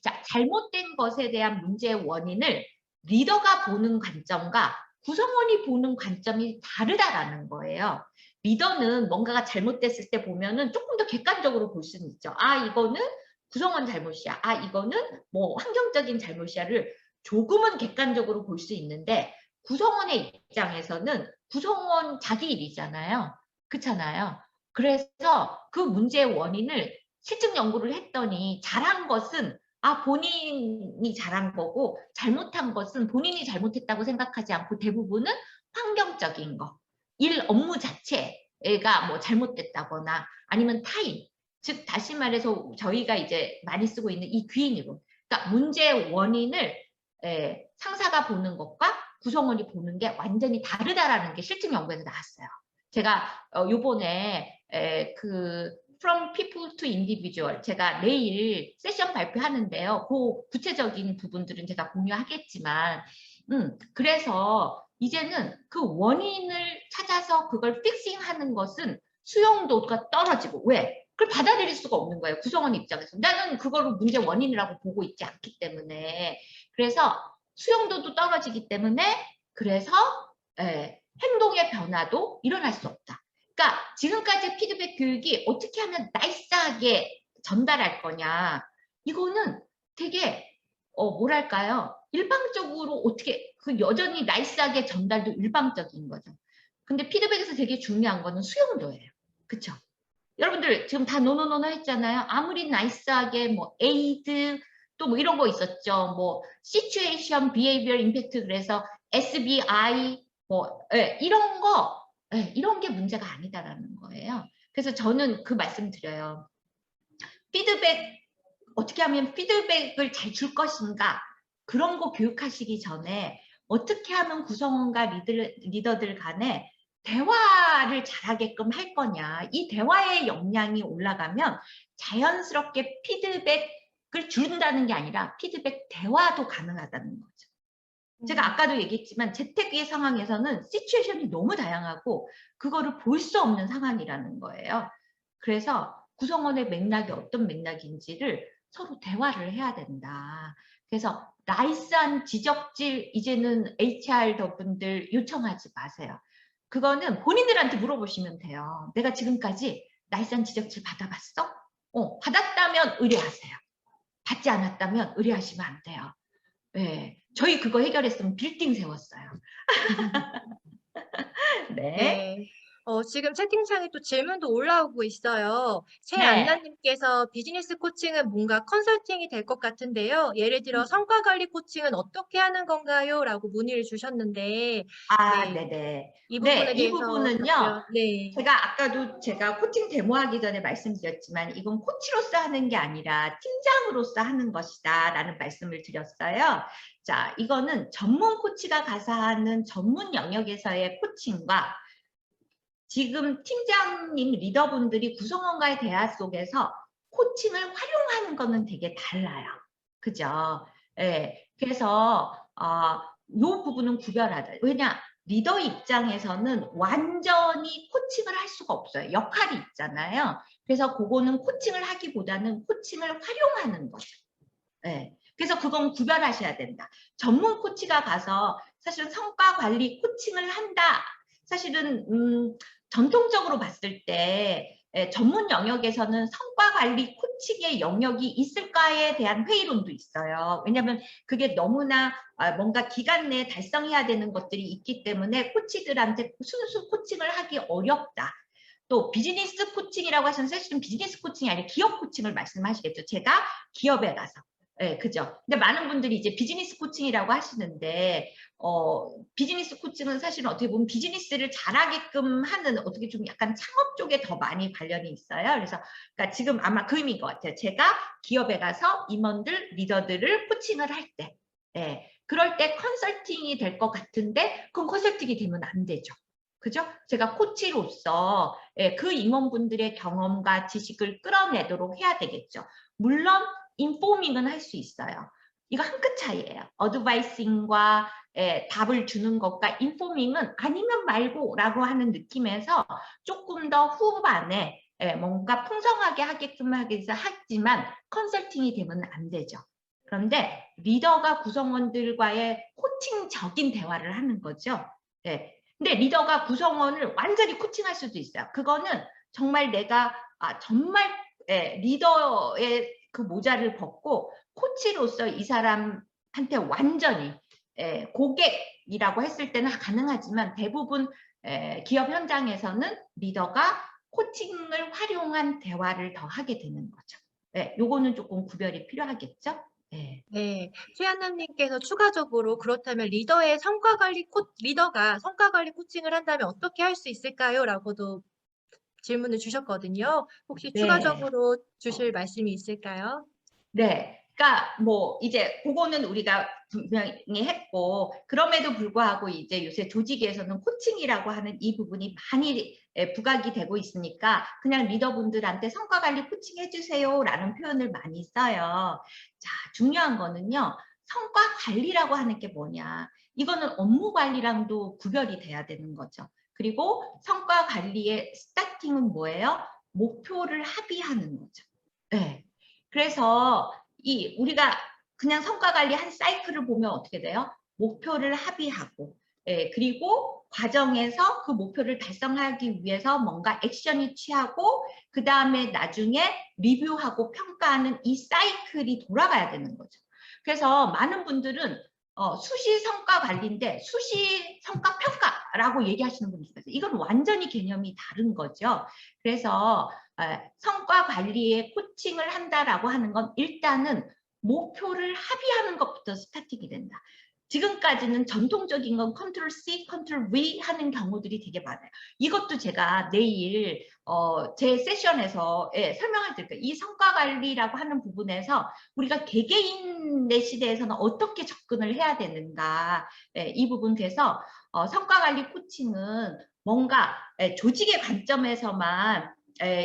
자, 잘못된 것에 대한 문제의 원인을 리더가 보는 관점과 구성원이 보는 관점이 다르다라는 거예요. 리더는 뭔가가 잘못됐을 때 보면은 조금 더 객관적으로 볼 수는 있죠. 이거는 구성원 잘못이야. 이거는 뭐 환경적인 잘못이야를 조금은 객관적으로 볼 수 있는데 구성원의 입장에서는 구성원 자기 일이잖아요. 그렇잖아요. 그래서 그 문제의 원인을 실증 연구를 했더니 잘한 것은 본인이 잘한 거고 잘못한 것은 본인이 잘못했다고 생각하지 않고 대부분은 환경적인 거, 일 업무 자체가 뭐 잘못됐다거나 아니면 타인, 즉 다시 말해서 저희가 이제 많이 쓰고 있는 이 귀인 이론, 그러니까 문제의 원인을 상사가 보는 것과 구성원이 보는 게 완전히 다르다라는 게 실증 연구에서 나왔어요. 제가 요번에 그 From People to Individual 제가 내일 세션 발표하는데요. 그 구체적인 부분들은 제가 공유하겠지만 그래서 이제는 그 원인을 찾아서 그걸 픽싱하는 것은 수용도가 떨어지고 왜? 그걸 받아들일 수가 없는 거예요. 구성원 입장에서. 나는 그거를 문제 원인이라고 보고 있지 않기 때문에. 그래서 수용도도 떨어지기 때문에 그래서 행동의 변화도 일어날 수 없다. 그러니까 지금까지 피드백 교육이 어떻게 하면 나이스하게 전달할 거냐. 이거는 되게 뭐랄까요. 일방적으로 어떻게 그 여전히 나이스하게 전달도 일방적인 거죠. 근데 피드백에서 되게 중요한 거는 수용도예요. 그쵸? 여러분들 지금 다 노노노노 했잖아요. 아무리 나이스하게 뭐 에이드 또 뭐 이런 거 있었죠. 뭐 시츄에이션 비헤이비어 임팩트 그래서 SBI 뭐 이런 거 이런 게 문제가 아니다라는 거예요. 그래서 저는 그 말씀 드려요. 피드백 어떻게 하면 피드백을 잘 줄 것인가 그런 거 교육하시기 전에 어떻게 하면 구성원과 리더들 간에 대화를 잘하게끔 할 거냐. 이 대화의 역량이 올라가면 자연스럽게 피드백을 준다는 게 아니라 피드백 대화도 가능하다는 거죠. 제가 아까도 얘기했지만 재택의 상황에서는 시츄에이션이 너무 다양하고 그거를 볼 수 없는 상황이라는 거예요. 그래서 구성원의 맥락이 어떤 맥락인지를 서로 대화를 해야 된다. 그래서 나이스한 지적질 이제는 HR 분들 요청하지 마세요. 그거는 본인들한테 물어보시면 돼요. 내가 지금까지 나이스한 지적질 받아봤어? 받았다면 의뢰하세요. 받지 않았다면 의뢰하시면 안 돼요. 네, 저희 그거 해결했으면 빌딩 세웠어요. 네. 네. 지금 채팅창에 또 질문도 올라오고 있어요. 네. 최안나님께서 비즈니스 코칭은 뭔가 컨설팅이 될 것 같은데요. 예를 들어 성과 관리 코칭은 어떻게 하는 건가요? 라고 문의를 주셨는데, 네. 네네. 이 네, 부분에 이 대해서 부분은요. 답변, 네. 제가 아까도 제가 코칭 데모하기 전에 말씀드렸지만 이건 코치로서 하는 게 아니라 팀장으로서 하는 것이다 라는 말씀을 드렸어요. 자, 이거는 전문 코치가 가서 하는 전문 영역에서의 코칭과 지금 팀장님 리더분들이 구성원과의 대화 속에서 코칭을 활용하는 거는 되게 달라요. 그죠? 예. 그래서 요 부분은 구별하자. 왜냐? 리더 입장에서는 완전히 코칭을 할 수가 없어요. 역할이 있잖아요. 그래서 그거는 코칭을 하기보다는 코칭을 활용하는 거죠. 예. 그래서 그건 구별하셔야 된다. 전문 코치가 가서 사실 성과 관리 코칭을 한다. 사실은 전통적으로 봤을 때 전문 영역에서는 성과 관리 코칭의 영역이 있을까에 대한 회의론도 있어요. 왜냐하면 그게 너무나 뭔가 기간 내에 달성해야 되는 것들이 있기 때문에 코치들한테 순수 코칭을 하기 어렵다. 또 비즈니스 코칭이라고 하시면 사실은 비즈니스 코칭이 아니라 기업 코칭을 말씀하시겠죠. 제가 기업에 가서. 네, 그죠. 근데 많은 분들이 이제 비즈니스 코칭이라고 하시는데, 비즈니스 코칭은 사실은 어떻게 보면 비즈니스를 잘하게끔 하는 어떻게 좀 약간 창업 쪽에 더 많이 관련이 있어요. 그래서, 그러니까 지금 아마 그 의미인 것 같아요. 제가 기업에 가서 임원들, 리더들을 코칭을 할 때, 그럴 때 컨설팅이 될 것 같은데, 그건 컨설팅이 되면 안 되죠. 그죠? 제가 코치로서 그 임원분들의 경험과 지식을 끌어내도록 해야 되겠죠. 물론 인포밍은 할 수 있어요. 이거 한 끗 차이예요. 어드바이싱과 답을 주는 것과 인포밍은 아니면 말고라고 하는 느낌에서 조금 더 후반에 뭔가 풍성하게 하게끔 하기 위해서 하지만 컨설팅이 되면 안 되죠. 그런데 리더가 구성원들과의 코칭적인 대화를 하는 거죠. 근데 리더가 구성원을 완전히 코칭할 수도 있어요. 그거는 정말 내가 정말 리더의 그 모자를 벗고 코치로서 이 사람한테 완전히 고객이라고 했을 때는 가능하지만 대부분 기업 현장에서는 리더가 코칭을 활용한 대화를 더 하게 되는 거죠. 요거는 조금 구별이 필요하겠죠? 예. 네. 최한나님께서 추가적으로 그렇다면 리더의 성과 관리 리더가 성과 관리 코칭을 한다면 어떻게 할 수 있을까요? 라고도 질문을 주셨거든요. 혹시 네. 추가적으로 주실 말씀이 있을까요? 네. 그러니까 뭐 이제 그거는 우리가 분명히 했고, 그럼에도 불구하고 이제 요새 조직에서는 코칭이라고 하는 이 부분이 많이 부각이 되고 있으니까 그냥 리더분들한테 성과 관리 코칭 해주세요라는 표현을 많이 써요. 자, 중요한 거는요. 성과 관리라고 하는 게 뭐냐. 이거는 업무 관리랑도 구별이 돼야 되는 거죠. 그리고 성과 관리의 스타팅은 뭐예요? 목표를 합의하는 거죠. 네. 그래서 우리가 그냥 성과 관리 한 사이클을 보면 어떻게 돼요? 목표를 합의하고, 그리고 과정에서 그 목표를 달성하기 위해서 뭔가 액션이 취하고, 그 다음에 나중에 리뷰하고 평가하는 이 사이클이 돌아가야 되는 거죠. 그래서 많은 분들은 수시 성과 관리인데 수시 성과 평가라고 얘기하시는 분이 있어요. 이건 완전히 개념이 다른 거죠. 그래서 성과 관리에 코칭을 한다라고 하는 건 일단은 목표를 합의하는 것부터 스타팅이 된다. 지금까지는 전통적인 건 컨트롤 C, 컨트롤 V 하는 경우들이 되게 많아요. 이것도 제가 내일 제 세션에서 설명을 드릴게요. 이 성과 관리라고 하는 부분에서 우리가 개개인의 시대에서는 어떻게 접근을 해야 되는가, 이 부분 돼서 성과 관리 코칭은 뭔가 조직의 관점에서만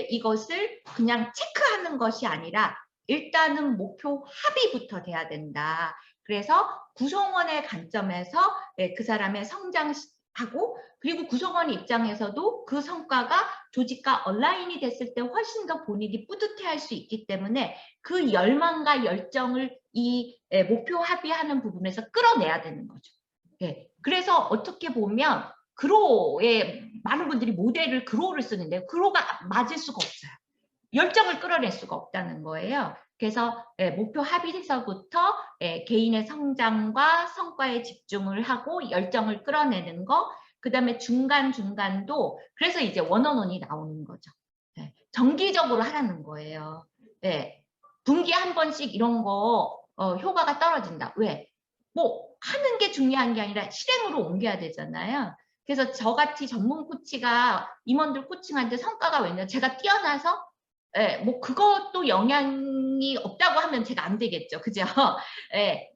이것을 그냥 체크하는 것이 아니라 일단은 목표 합의부터 돼야 된다. 그래서 구성원의 관점에서 그 사람의 성장하고, 그리고 구성원 입장에서도 그 성과가 조직과 얼라인이 됐을 때 훨씬 더 본인이 뿌듯해할 수 있기 때문에 그 열망과 열정을 이 목표 합의하는 부분에서 끌어내야 되는 거죠. 그래서 어떻게 보면 그로의 많은 분들이 모델을 그로를 쓰는데 그로가 맞을 수가 없어요. 열정을 끌어낼 수가 없다는 거예요. 그래서 목표 합의에서부터 개인의 성장과 성과에 집중을 하고 열정을 끌어내는 거, 그 다음에 중간중간도 그래서 이제 원어원이 나오는 거죠. 정기적으로 하라는 거예요. 분기에 한 번씩 이런 거 효과가 떨어진다. 왜? 뭐 하는 게 중요한 게 아니라 실행으로 옮겨야 되잖아요. 그래서 저같이 전문 코치가 임원들 코칭하는데 성과가 왜냐? 제가 뛰어나서 뭐 그것도 영향이 없다고 하면 제가 안 되겠죠. 그죠?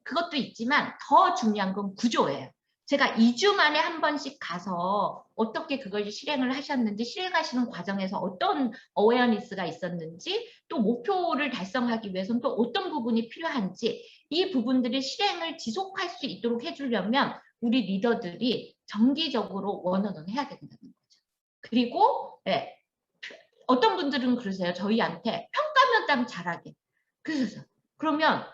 그것도 있지만 더 중요한 건 구조예요. 제가 2주 만에 한 번씩 가서 어떻게 그걸 실행을 하셨는지, 실행하시는 과정에서 어떤 어웨어니스가 있었는지, 또 목표를 달성하기 위해서는 또 어떤 부분이 필요한지, 이 부분들을 실행을 지속할 수 있도록 해주려면 우리 리더들이 정기적으로 원어원 해야 된다는 거죠. 그리고 어떤 분들은 그러세요. 저희한테 평가 면담 잘하게. 그래서 그러면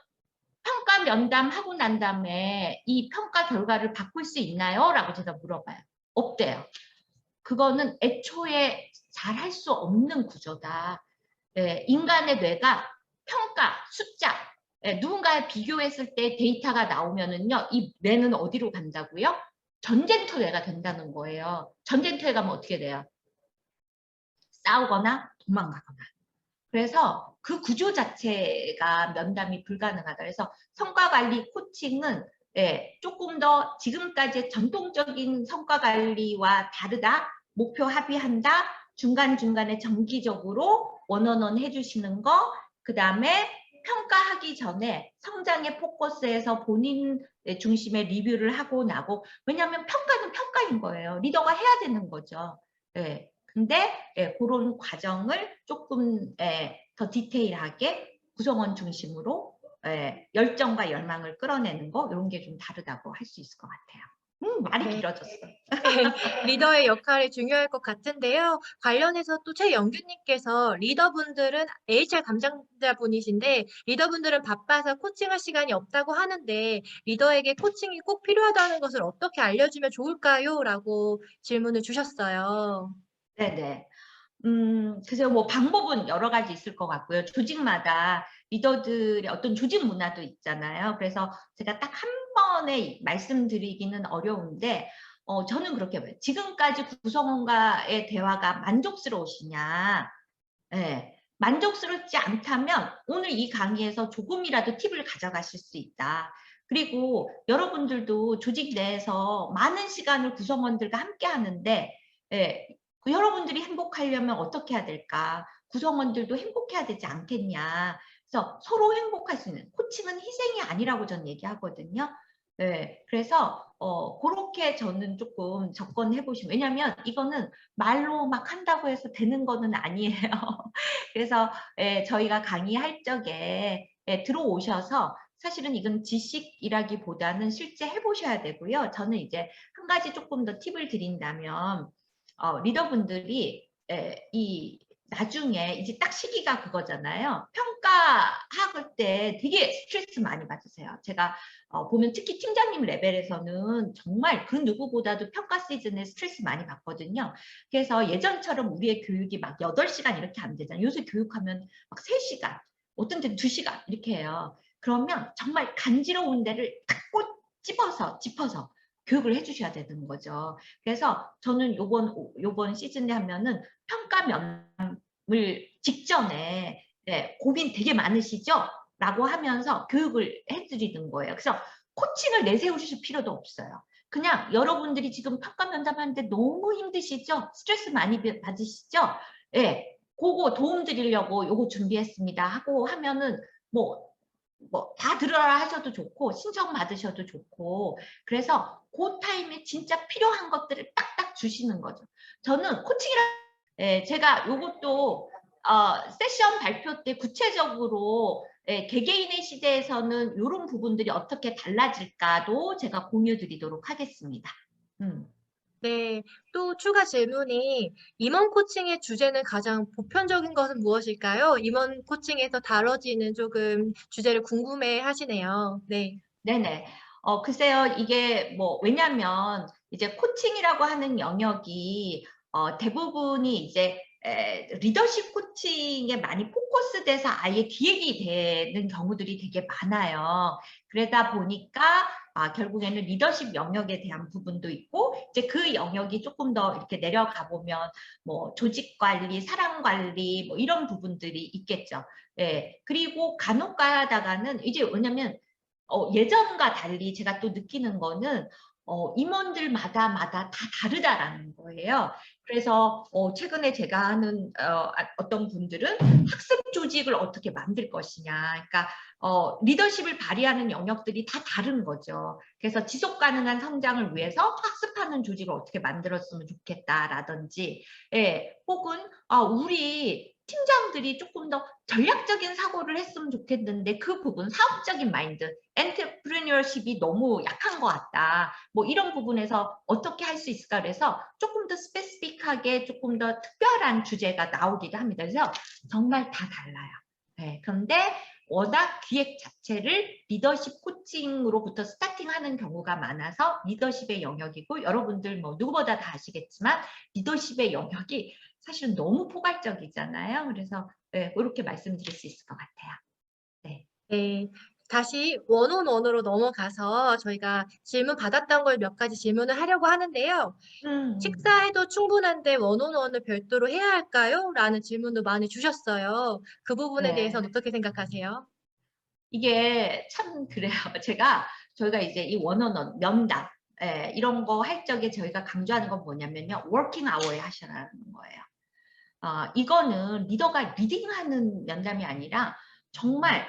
평가 면담 하고 난 다음에 이 평가 결과를 바꿀 수 있나요? 라고 제가 물어봐요. 없대요. 그거는 애초에 잘할 수 없는 구조다. 인간의 뇌가 평가, 숫자, 누군가에 비교했을 때 데이터가 나오면은요, 이 뇌는 어디로 간다고요? 전쟁터 뇌가 된다는 거예요. 전쟁터에 가면 어떻게 돼요? 싸우거나 도망가거나. 그래서 그 구조 자체가 면담이 불가능하다. 그래서 성과관리 코칭은 조금 더 지금까지의 전통적인 성과관리와 다르다. 목표 합의한다. 중간중간에 정기적으로 원어원 해주시는 거. 그 다음에 평가하기 전에 성장의 포커스에서 본인 중심의 리뷰를 하고 나고, 왜냐하면 평가는 평가인 거예요. 리더가 해야 되는 거죠. 근데 그런 과정을 조금 더 디테일하게 구성원 중심으로 열정과 열망을 끌어내는 거, 이런 게 좀 다르다고 할 수 있을 것 같아요. 말이 네. 길어졌어. 리더의 역할이 중요할 것 같은데요. 관련해서 또 최영규님께서 리더분들은 HR 담당자분이신데 리더분들은 바빠서 코칭할 시간이 없다고 하는데 리더에게 코칭이 꼭 필요하다는 것을 어떻게 알려주면 좋을까요? 라고 질문을 주셨어요. 네네. 그래서 뭐 방법은 여러 가지 있을 것 같고요. 조직마다 리더들의 어떤 조직 문화도 있잖아요. 그래서 제가 딱 한 번에 말씀드리기는 어려운데, 저는 그렇게 봐요. 지금까지 구성원과의 대화가 만족스러우시냐? 만족스럽지 않다면 오늘 이 강의에서 조금이라도 팁을 가져가실 수 있다. 그리고 여러분들도 조직 내에서 많은 시간을 구성원들과 함께 하는데 예, 그 여러분들이 행복하려면 어떻게 해야 될까? 구성원들도 행복해야 되지 않겠냐? 그래서 서로 행복할 수 있는 코칭은 희생이 아니라고 저는 얘기하거든요. 네, 그래서 그렇게 저는 조금 접근해 보시면 왜냐하면 이거는 말로 막 한다고 해서 되는 거는 아니에요. 그래서 저희가 강의할 적에 들어오셔서 사실은 이건 지식이라기보다는 실제 해보셔야 되고요. 저는 이제 한 가지 조금 더 팁을 드린다면 리더분들이 이 나중에 이제 딱 시기가 그거잖아요. 평가할 때 되게 스트레스 많이 받으세요. 제가 보면 특히 팀장님 레벨에서는 정말 그 누구보다도 평가 시즌에 스트레스 많이 받거든요. 그래서 예전처럼 우리의 교육이 막 8시간 이렇게 안 되잖아요. 요새 교육하면 막 3시간, 어떤 때는 2시간 이렇게 해요. 그러면 정말 간지러운 데를 탁 짚어서 교육을 해주셔야 되는 거죠. 그래서 저는 요번 시즌에 하면은 평가 면을 직전에 고민 되게 많으시죠? 라고 하면서 교육을 해드리는 거예요. 그래서 코칭을 내세우실 필요도 없어요. 그냥 여러분들이 지금 평가 면담하는데 너무 힘드시죠? 스트레스 많이 받으시죠? 예, 그거 도움 드리려고 요거 준비했습니다 하고 하면은 다 들어라 하셔도 좋고 신청 받으셔도 좋고 그래서 그 타임에 진짜 필요한 것들을 딱딱 주시는 거죠. 저는 코칭이라 제가 요것도 세션 발표 때 구체적으로 개개인의 시대에서는 이런 부분들이 어떻게 달라질까도 제가 공유 드리도록 하겠습니다. 네, 또 추가 질문이 임원 코칭의 주제는 가장 보편적인 것은 무엇일까요? 임원 코칭에서 다뤄지는 조금 주제를 궁금해 하시네요. 네. 네네. 글쎄요, 이게 왜냐면 이제 코칭이라고 하는 영역이 대부분이 이제 리더십 코칭에 많이 포커스돼서 아예 기획이 되는 경우들이 되게 많아요. 그러다 보니까 결국에는 리더십 영역에 대한 부분도 있고 이제 그 영역이 조금 더 이렇게 내려가 보면 조직 관리, 사람 관리 이런 부분들이 있겠죠. 예. 그리고 간혹 가다가는 이제 왜냐면 예전과 달리 제가 또 느끼는 거는 임원들마다 다 다르다라는 거예요. 그래서 최근에 제가 하는 어떤 분들은 학습 조직을 어떻게 만들 것이냐. 그러니까 리더십을 발휘하는 영역들이 다 다른 거죠. 그래서 지속 가능한 성장을 위해서 학습하는 조직을 어떻게 만들었으면 좋겠다라든지, 혹은 우리 팀장들이 조금 더 전략적인 사고를 했으면 좋겠는데 그 부분 사업적인 마인드, 엔트프리니어십이 너무 약한 것 같다. 이런 부분에서 어떻게 할 수 있을까 그래서 조금 더 스페시픽하게 조금 더 특별한 주제가 나오기도 합니다. 그래서 정말 다 달라요. 그런데 워낙 기획 자체를 리더십 코칭으로부터 스타팅하는 경우가 많아서 리더십의 영역이고 여러분들 누구보다 다 아시겠지만 리더십의 영역이 사실은 너무 포괄적이잖아요. 그래서 이렇게 말씀드릴 수 있을 것 같아요. 네. 네. 다시 원온원으로 넘어가서 저희가 질문 받았던 걸 몇 가지 질문을 하려고 하는데요. 식사해도 충분한데 원온원을 별도로 해야 할까요? 라는 질문도 많이 주셨어요. 그 부분에 네. 대해서는 어떻게 생각하세요? 이게 참 그래요. 저희가 이제 이 원어원 면담 이런 거 할 적에 저희가 강조하는 건 뭐냐면요. 워킹 아워에 하셔라는 거예요. 이거는 리더가 리딩하는 면담이 아니라 정말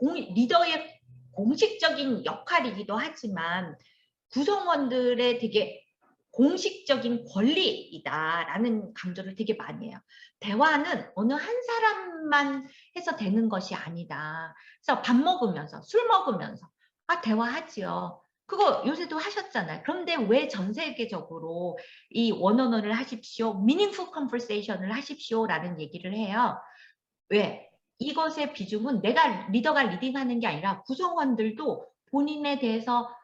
리더의 공식적인 역할이기도 하지만 구성원들의 되게 공식적인 권리이다라는 강조를 되게 많이 해요. 대화는 어느 한 사람만 해서 되는 것이 아니다. 그래서 밥 먹으면서 술 먹으면서 대화하지요. 그거 요새도 하셨잖아요. 그런데 왜 전 세계적으로 이 원어원을 하십시오. meaningful conversation을 하십시오라는 얘기를 해요. 왜? 이것의 비중은 내가 리더가 리딩하는 게 아니라 구성원들도 본인에 대해서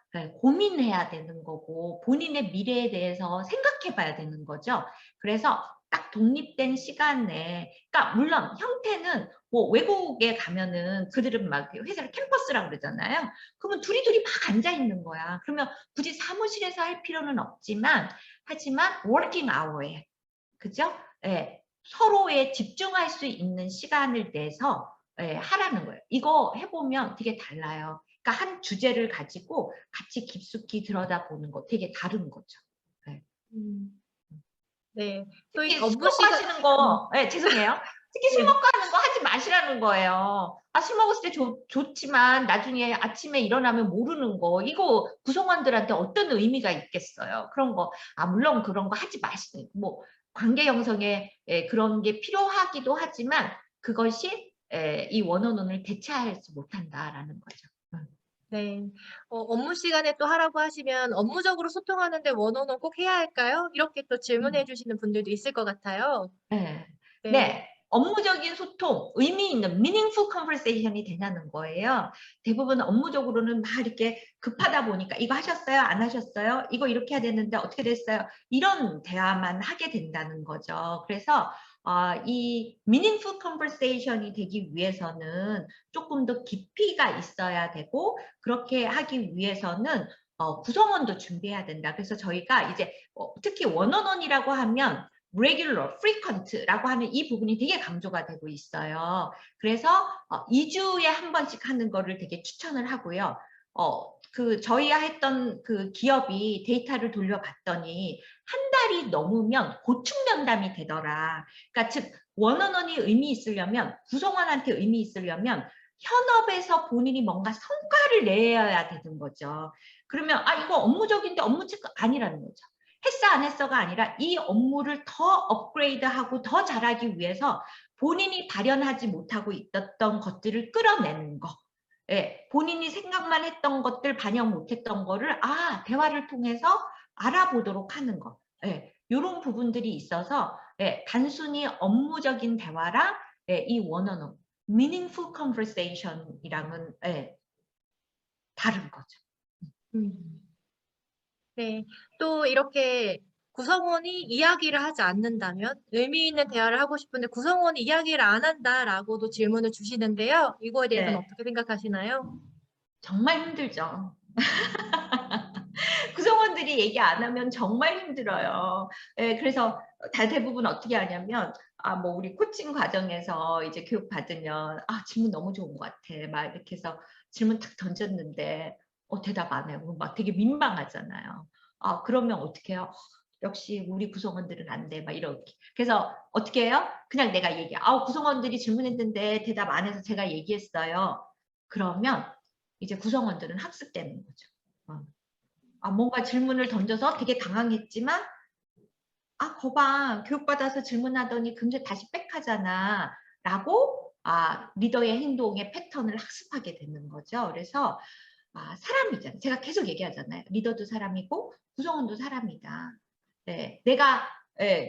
고민해야 되는 거고 본인의 미래에 대해서 생각해 봐야 되는 거죠. 그래서 딱 독립된 시간에 그러니까 물론 형태는 외국에 가면은 그들은 막 회사를 캠퍼스라고 그러잖아요. 그러면 둘이 막 앉아 있는 거야. 그러면 굳이 사무실에서 할 필요는 없지만 하지만 워킹 아워에 그죠? 예. 서로에 집중할 수 있는 시간을 내서 하라는 거예요. 이거 해보면 되게 달라요. 그러니까 한 주제를 가지고 같이 깊숙이 들여다보는 거 되게 다른 거죠. 네. 음, 네. 또 이 특히 술 업무 먹고 시간, 하시는 거, 네, 죄송해요. 특히 술 네. 먹고 하는 거 하지 마시라는 거예요. 아, 술 먹었을 때 좋지만 나중에 아침에 일어나면 모르는 거, 이거 구성원들한테 어떤 의미가 있겠어요. 그런 거, 물론 그런 거 하지 마시는, 뭐, 관계 형성에 그런 게 필요하기도 하지만 그것이 이 원어원을 대체하지 못한다라는 거죠. 네. 업무 시간에 또 하라고 하시면 업무적으로 소통하는데 원어는 꼭 해야 할까요? 이렇게 또 질문해 음. 주시는 분들도 있을 것 같아요. 네. 네. 네. 업무적인 소통, 의미 있는 meaningful conversation이 되냐는 거예요. 대부분 업무적으로는 막 이렇게 급하다 보니까 이거 하셨어요? 안 하셨어요? 이거 이렇게 해야 되는데 어떻게 됐어요? 이런 대화만 하게 된다는 거죠. 그래서 이 meaningful conversation이 되기 위해서는 조금 더 깊이가 있어야 되고 그렇게 하기 위해서는 구성원도 준비해야 된다. 그래서 저희가 이제 특히 원어원이라고 하면 regular, frequent라고 하는 이 부분이 되게 강조가 되고 있어요. 그래서 2주에 한 번씩 하는 거를 되게 추천을 하고요. 저희가 했던 그 기업이 데이터를 돌려봤더니 한 달이 넘으면 고충 면담이 되더라. 그러니까 즉 원어원이 의미 있으려면 구성원한테 의미 있으려면 현업에서 본인이 뭔가 성과를 내야 되는 거죠. 그러면 이거 업무적인데 업무 체크 아니라는 거죠. 했어 안 했어가 아니라 이 업무를 더 업그레이드하고 더 잘하기 위해서 본인이 발현하지 못하고 있었던 것들을 끌어내는 거. 예, 본인이 생각만 했던 것들 반영 못했던 거를 대화를 통해서 알아보도록 하는 거. 예, 이런 부분들이 있어서 단순히 업무적인 대화랑 이 원어원, meaningful conversation이랑은 다른 거죠. 음. 네. 또 이렇게 구성원이 이야기를 하지 않는다면 의미 있는 대화를 하고 싶은데 구성원이 이야기를 안 한다라고도 질문을 주시는데요. 이거에 대해서는 네, 어떻게 생각하시나요? 정말 힘들죠. 구성원들이 얘기 안 하면 정말 힘들어요. 그래서 대부분 어떻게 하냐면 뭐 우리 코칭 과정에서 이제 교육 받으면 질문 너무 좋은 것 같아. 막 이렇게 해서 질문 탁 던졌는데 대답 안 해요. 막 되게 민망하잖아요. 그러면 어떻게 해요? 역시 우리 구성원들은 안 돼. 막 이렇게. 그래서 어떻게 해요? 그냥 내가 얘기해. 구성원들이 질문했는데 대답 안 해서 제가 얘기했어요. 그러면 이제 구성원들은 학습되는 거죠. 뭔가 질문을 던져서 되게 당황했지만 거봐 교육받아서 질문하더니 금세 다시 백하잖아 라고 리더의 행동의 패턴을 학습하게 되는 거죠. 그래서 사람이잖아요. 제가 계속 얘기하잖아요. 리더도 사람이고 구성원도 사람이다. 네, 내가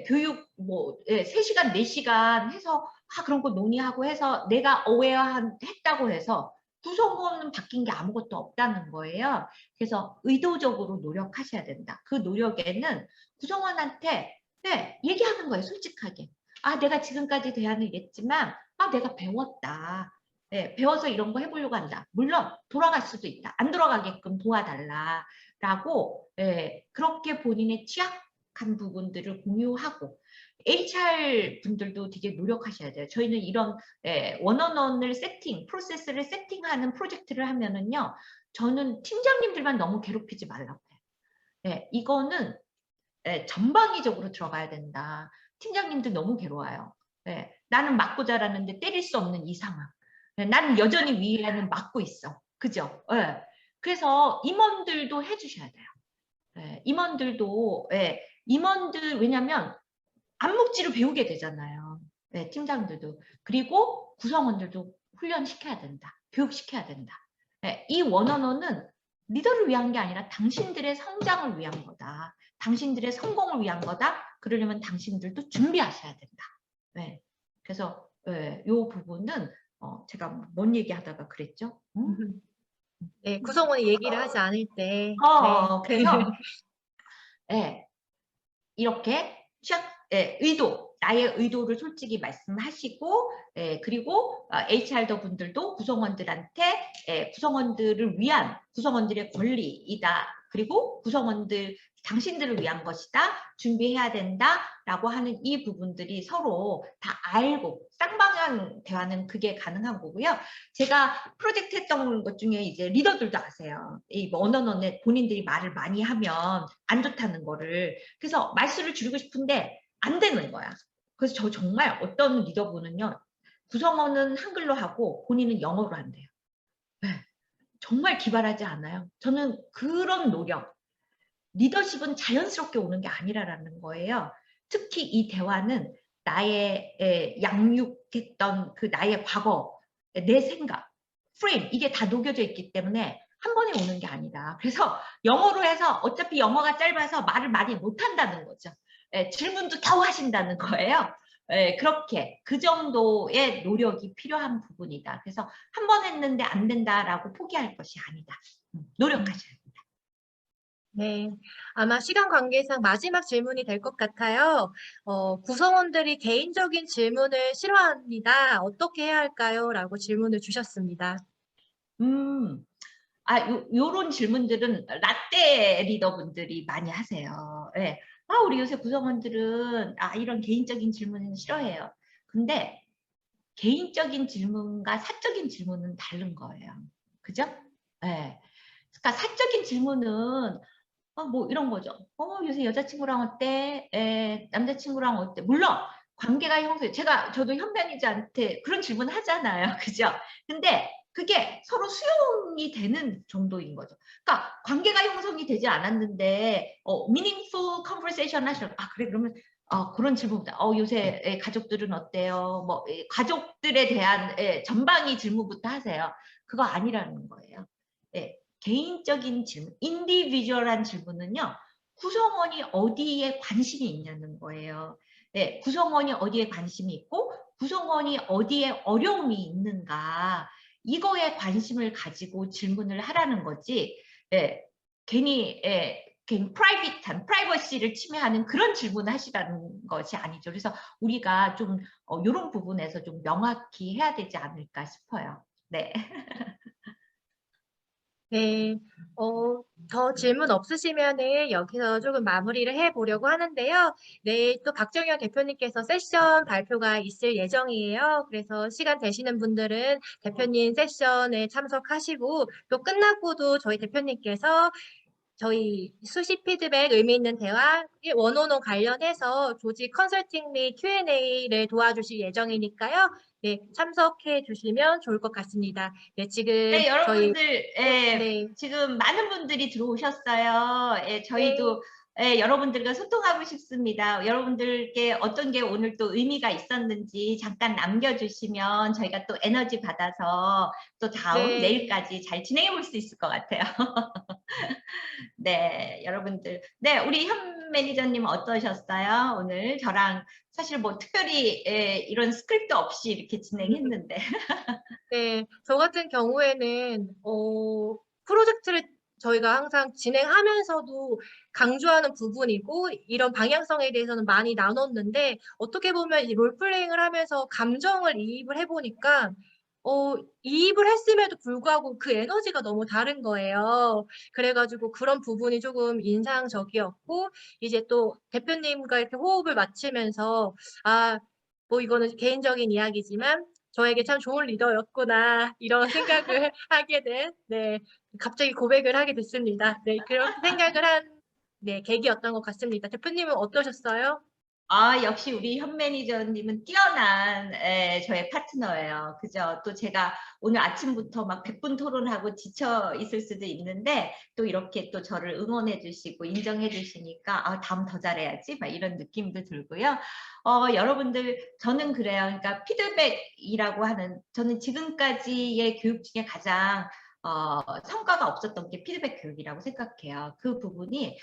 교육 3시간 4시간 해서 그런 거 논의하고 해서 내가 했다고 해서 구성원은 바뀐 게 아무것도 없다는 거예요. 그래서 의도적으로 노력하셔야 된다. 그 노력에는 구성원한테 얘기하는 거예요. 솔직하게. 내가 지금까지 대안을 냈지만 내가 배웠다. 배워서 이런 거 해보려고 한다. 물론 돌아갈 수도 있다. 안 돌아가게끔 도와달라. 라고 그렇게 본인의 취약한 부분들을 공유하고 HR 분들도 되게 노력하셔야 돼요. 저희는 이런 원어원을 프로세스를 세팅하는 프로젝트를 하면은요. 저는 팀장님들만 너무 괴롭히지 말라고 해요. 이거는 전방위적으로 들어가야 된다. 팀장님들 너무 괴로워요. 나는 맞고 자랐는데 때릴 수 없는 이 상황. 나는 여전히 위에는 맞고 있어. 그죠? 그래서 임원들도 해주셔야 돼요. 임원들 왜냐면 암묵지를 배우게 되잖아요. 팀장들도. 그리고 구성원들도 훈련시켜야 된다. 교육시켜야 된다. 이 원어원은 리더를 위한 게 아니라 당신들의 성장을 위한 거다. 당신들의 성공을 위한 거다. 그러려면 당신들도 준비하셔야 된다. 그래서 이 부분은 제가 뭔 얘기하다가 그랬죠? 네, 구성원이 얘기를 하지 않을 때, 네. 그래서 이렇게 나의 의도를 솔직히 말씀하시고 그리고 HR 분들도 구성원들한테 구성원들을 위한 구성원들의 권리이다. 그리고 구성원들 당신들을 위한 것이다. 준비해야 된다라고 하는 이 부분들이 서로 다 알고 쌍방향 대화는 그게 가능한 거고요. 제가 프로젝트 했던 것 중에 이제 리더들도 아세요. 이 언어논에 본인들이 말을 많이 하면 안 좋다는 거를. 그래서 말수를 줄이고 싶은데 안 되는 거야. 그래서 저 정말 어떤 리더분은요. 구성원은 한글로 하고 본인은 영어로 한대요. 네. 정말 기발하지 않아요? 저는 그런 노력, 리더십은 자연스럽게 오는 게 아니라는 거예요. 특히 이 대화는 나의 양육했던 그 나의 과거, 내 생각, 프레임 이게 다 녹여져 있기 때문에 한 번에 오는 게 아니다. 그래서 영어로 해서 어차피 영어가 짧아서 말을 많이 못한다는 거죠. 질문도 겨우 하신다는 거예요. 그렇게 그 정도의 노력이 필요한 부분이다. 그래서 한 번 했는데 안 된다라고 포기할 것이 아니다. 노력하셔야 돼요. 네, 아마 시간 관계상 마지막 질문이 될 것 같아요. 구성원들이 개인적인 질문을 싫어합니다. 어떻게 해야 할까요? 라고 질문을 주셨습니다. 음, 요런 질문들은 라떼 리더분들이 많이 하세요. 예. 우리 요새 구성원들은 이런 개인적인 질문은 싫어해요. 근데 개인적인 질문과 사적인 질문은 다른 거예요. 그죠? 예. 그러니까 사적인 질문은 뭐 이런 거죠. 요새 여자친구랑 어때? 남자친구랑 어때? 물론 관계가 형성돼. 저도 현변이자한테 그런 질문 하잖아요. 그죠? 근데 그게 서로 수용이 되는 정도인 거죠. 그러니까 관계가 형성이 되지 않았는데 meaningful conversation 하시라고. 그래 그러면 그런 질문보다 요새 가족들은 어때요? 뭐 가족들에 대한 전방위 질문부터 하세요. 그거 아니라는 거예요. 예. 개인적인 질문, 인디비주얼한 질문은요. 구성원이 어디에 관심이 있냐는 거예요. 네, 구성원이 어디에 관심이 있고 구성원이 어디에 어려움이 있는가 이거에 관심을 가지고 질문을 하라는 거지. 괜히 프라이빗한 프라이버시를 침해하는 그런 질문을 하시라는 것이 아니죠. 그래서 우리가 좀 이런 부분에서 좀 명확히 해야 되지 않을까 싶어요. 네. 네, 더 질문 없으시면은 여기서 조금 마무리를 해보려고 하는데요. 내일 또 박정현 대표님께서 세션 발표가 있을 예정이에요. 그래서 시간 되시는 분들은 대표님 세션에 참석하시고 또 끝나고도 저희 대표님께서 저희 수시 피드백 의미 있는 대화 원오원 관련해서 조직 컨설팅 및 Q&A를 도와주실 예정이니까요. 네, 참석해 주시면 좋을 것 같습니다. 네, 지금 네, 저희 여러분들, 네, 지금 많은 분들이 들어오셨어요. 네, 저희도 여러분들과 소통하고 싶습니다. 여러분들께 어떤 게 오늘 또 의미가 있었는지 잠깐 남겨주시면 저희가 또 에너지 받아서 또 네. 내일까지 잘 진행해 볼 수 있을 것 같아요. 네, 여러분들. 네, 우리 현 매니저님 어떠셨어요? 오늘 저랑 사실 뭐 특별히 이런 스크립트 없이 이렇게 진행했는데. 네, 저 같은 경우에는 프로젝트를 저희가 항상 진행하면서도 강조하는 부분이고 이런 방향성에 대해서는 많이 나눴는데 어떻게 보면 이 롤플레잉을 하면서 감정을 이입을 해보니까 이입을 했음에도 불구하고 그 에너지가 너무 다른 거예요. 그래가지고 그런 부분이 조금 인상적이었고 이제 또 대표님과 이렇게 호흡을 맞추면서 뭐 이거는 개인적인 이야기지만 저에게 참 좋은 리더였구나 이런 생각을 하게 된 네, 갑자기 고백을 하게 됐습니다. 네, 그렇게 생각을 한 네, 계기였던 것 같습니다. 대표님은 어떠셨어요? 역시 우리 현 매니저님은 뛰어난 저의 파트너예요. 그죠? 또 제가 오늘 아침부터 막 100분 토론하고 지쳐 있을 수도 있는데 또 이렇게 또 저를 응원해 주시고 인정해 주시니까 다음 더 잘해야지 막 이런 느낌도 들고요. 여러분들 저는 그래요. 그러니까 피드백이라고 하는 저는 지금까지의 교육 중에 가장 성과가 없었던 게 피드백 교육이라고 생각해요. 그 부분이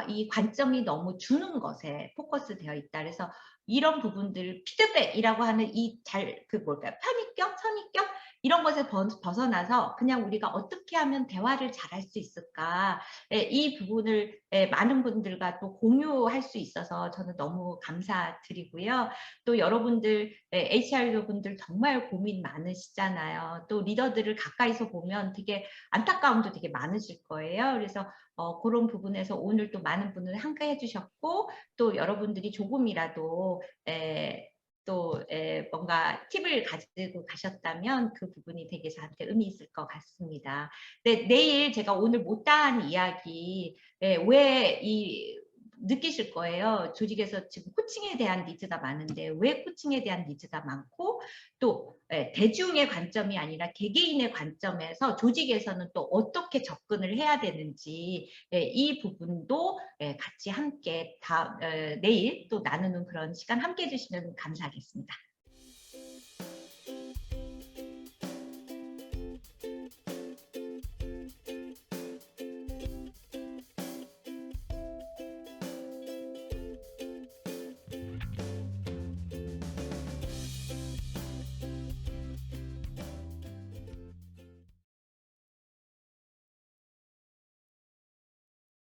이 관점이 너무 주는 것에 포커스 되어 있다. 그래서 이런 부분들 피드백이라고 하는 뭘까요? 편의점, 선입견 이런 것에 벗어나서 그냥 우리가 어떻게 하면 대화를 잘할 수 있을까? 이 부분을 많은 분들과 또 공유할 수 있어서 저는 너무 감사드리고요. 또 여러분들 HR 분들 정말 고민 많으시잖아요. 또 리더들을 가까이서 보면 되게 안타까움도 되게 많으실 거예요. 그래서 그런 부분에서 오늘 또 많은 분을 함께 해주셨고 또 여러분들이 조금이라도 뭔가 팁을 가지고 가셨다면 그 부분이 되게 저한테 의미 있을 것 같습니다. 네, 내일 제가 오늘 못다한 이야기 느끼실 거예요. 조직에서 지금 코칭에 대한 니즈가 많은데 왜 코칭에 대한 니즈가 많고 또 대중의 관점이 아니라 개개인의 관점에서 조직에서는 또 어떻게 접근을 해야 되는지 이 부분도 같이 함께 내일 또 나누는 그런 시간 함께 해주시면 감사하겠습니다.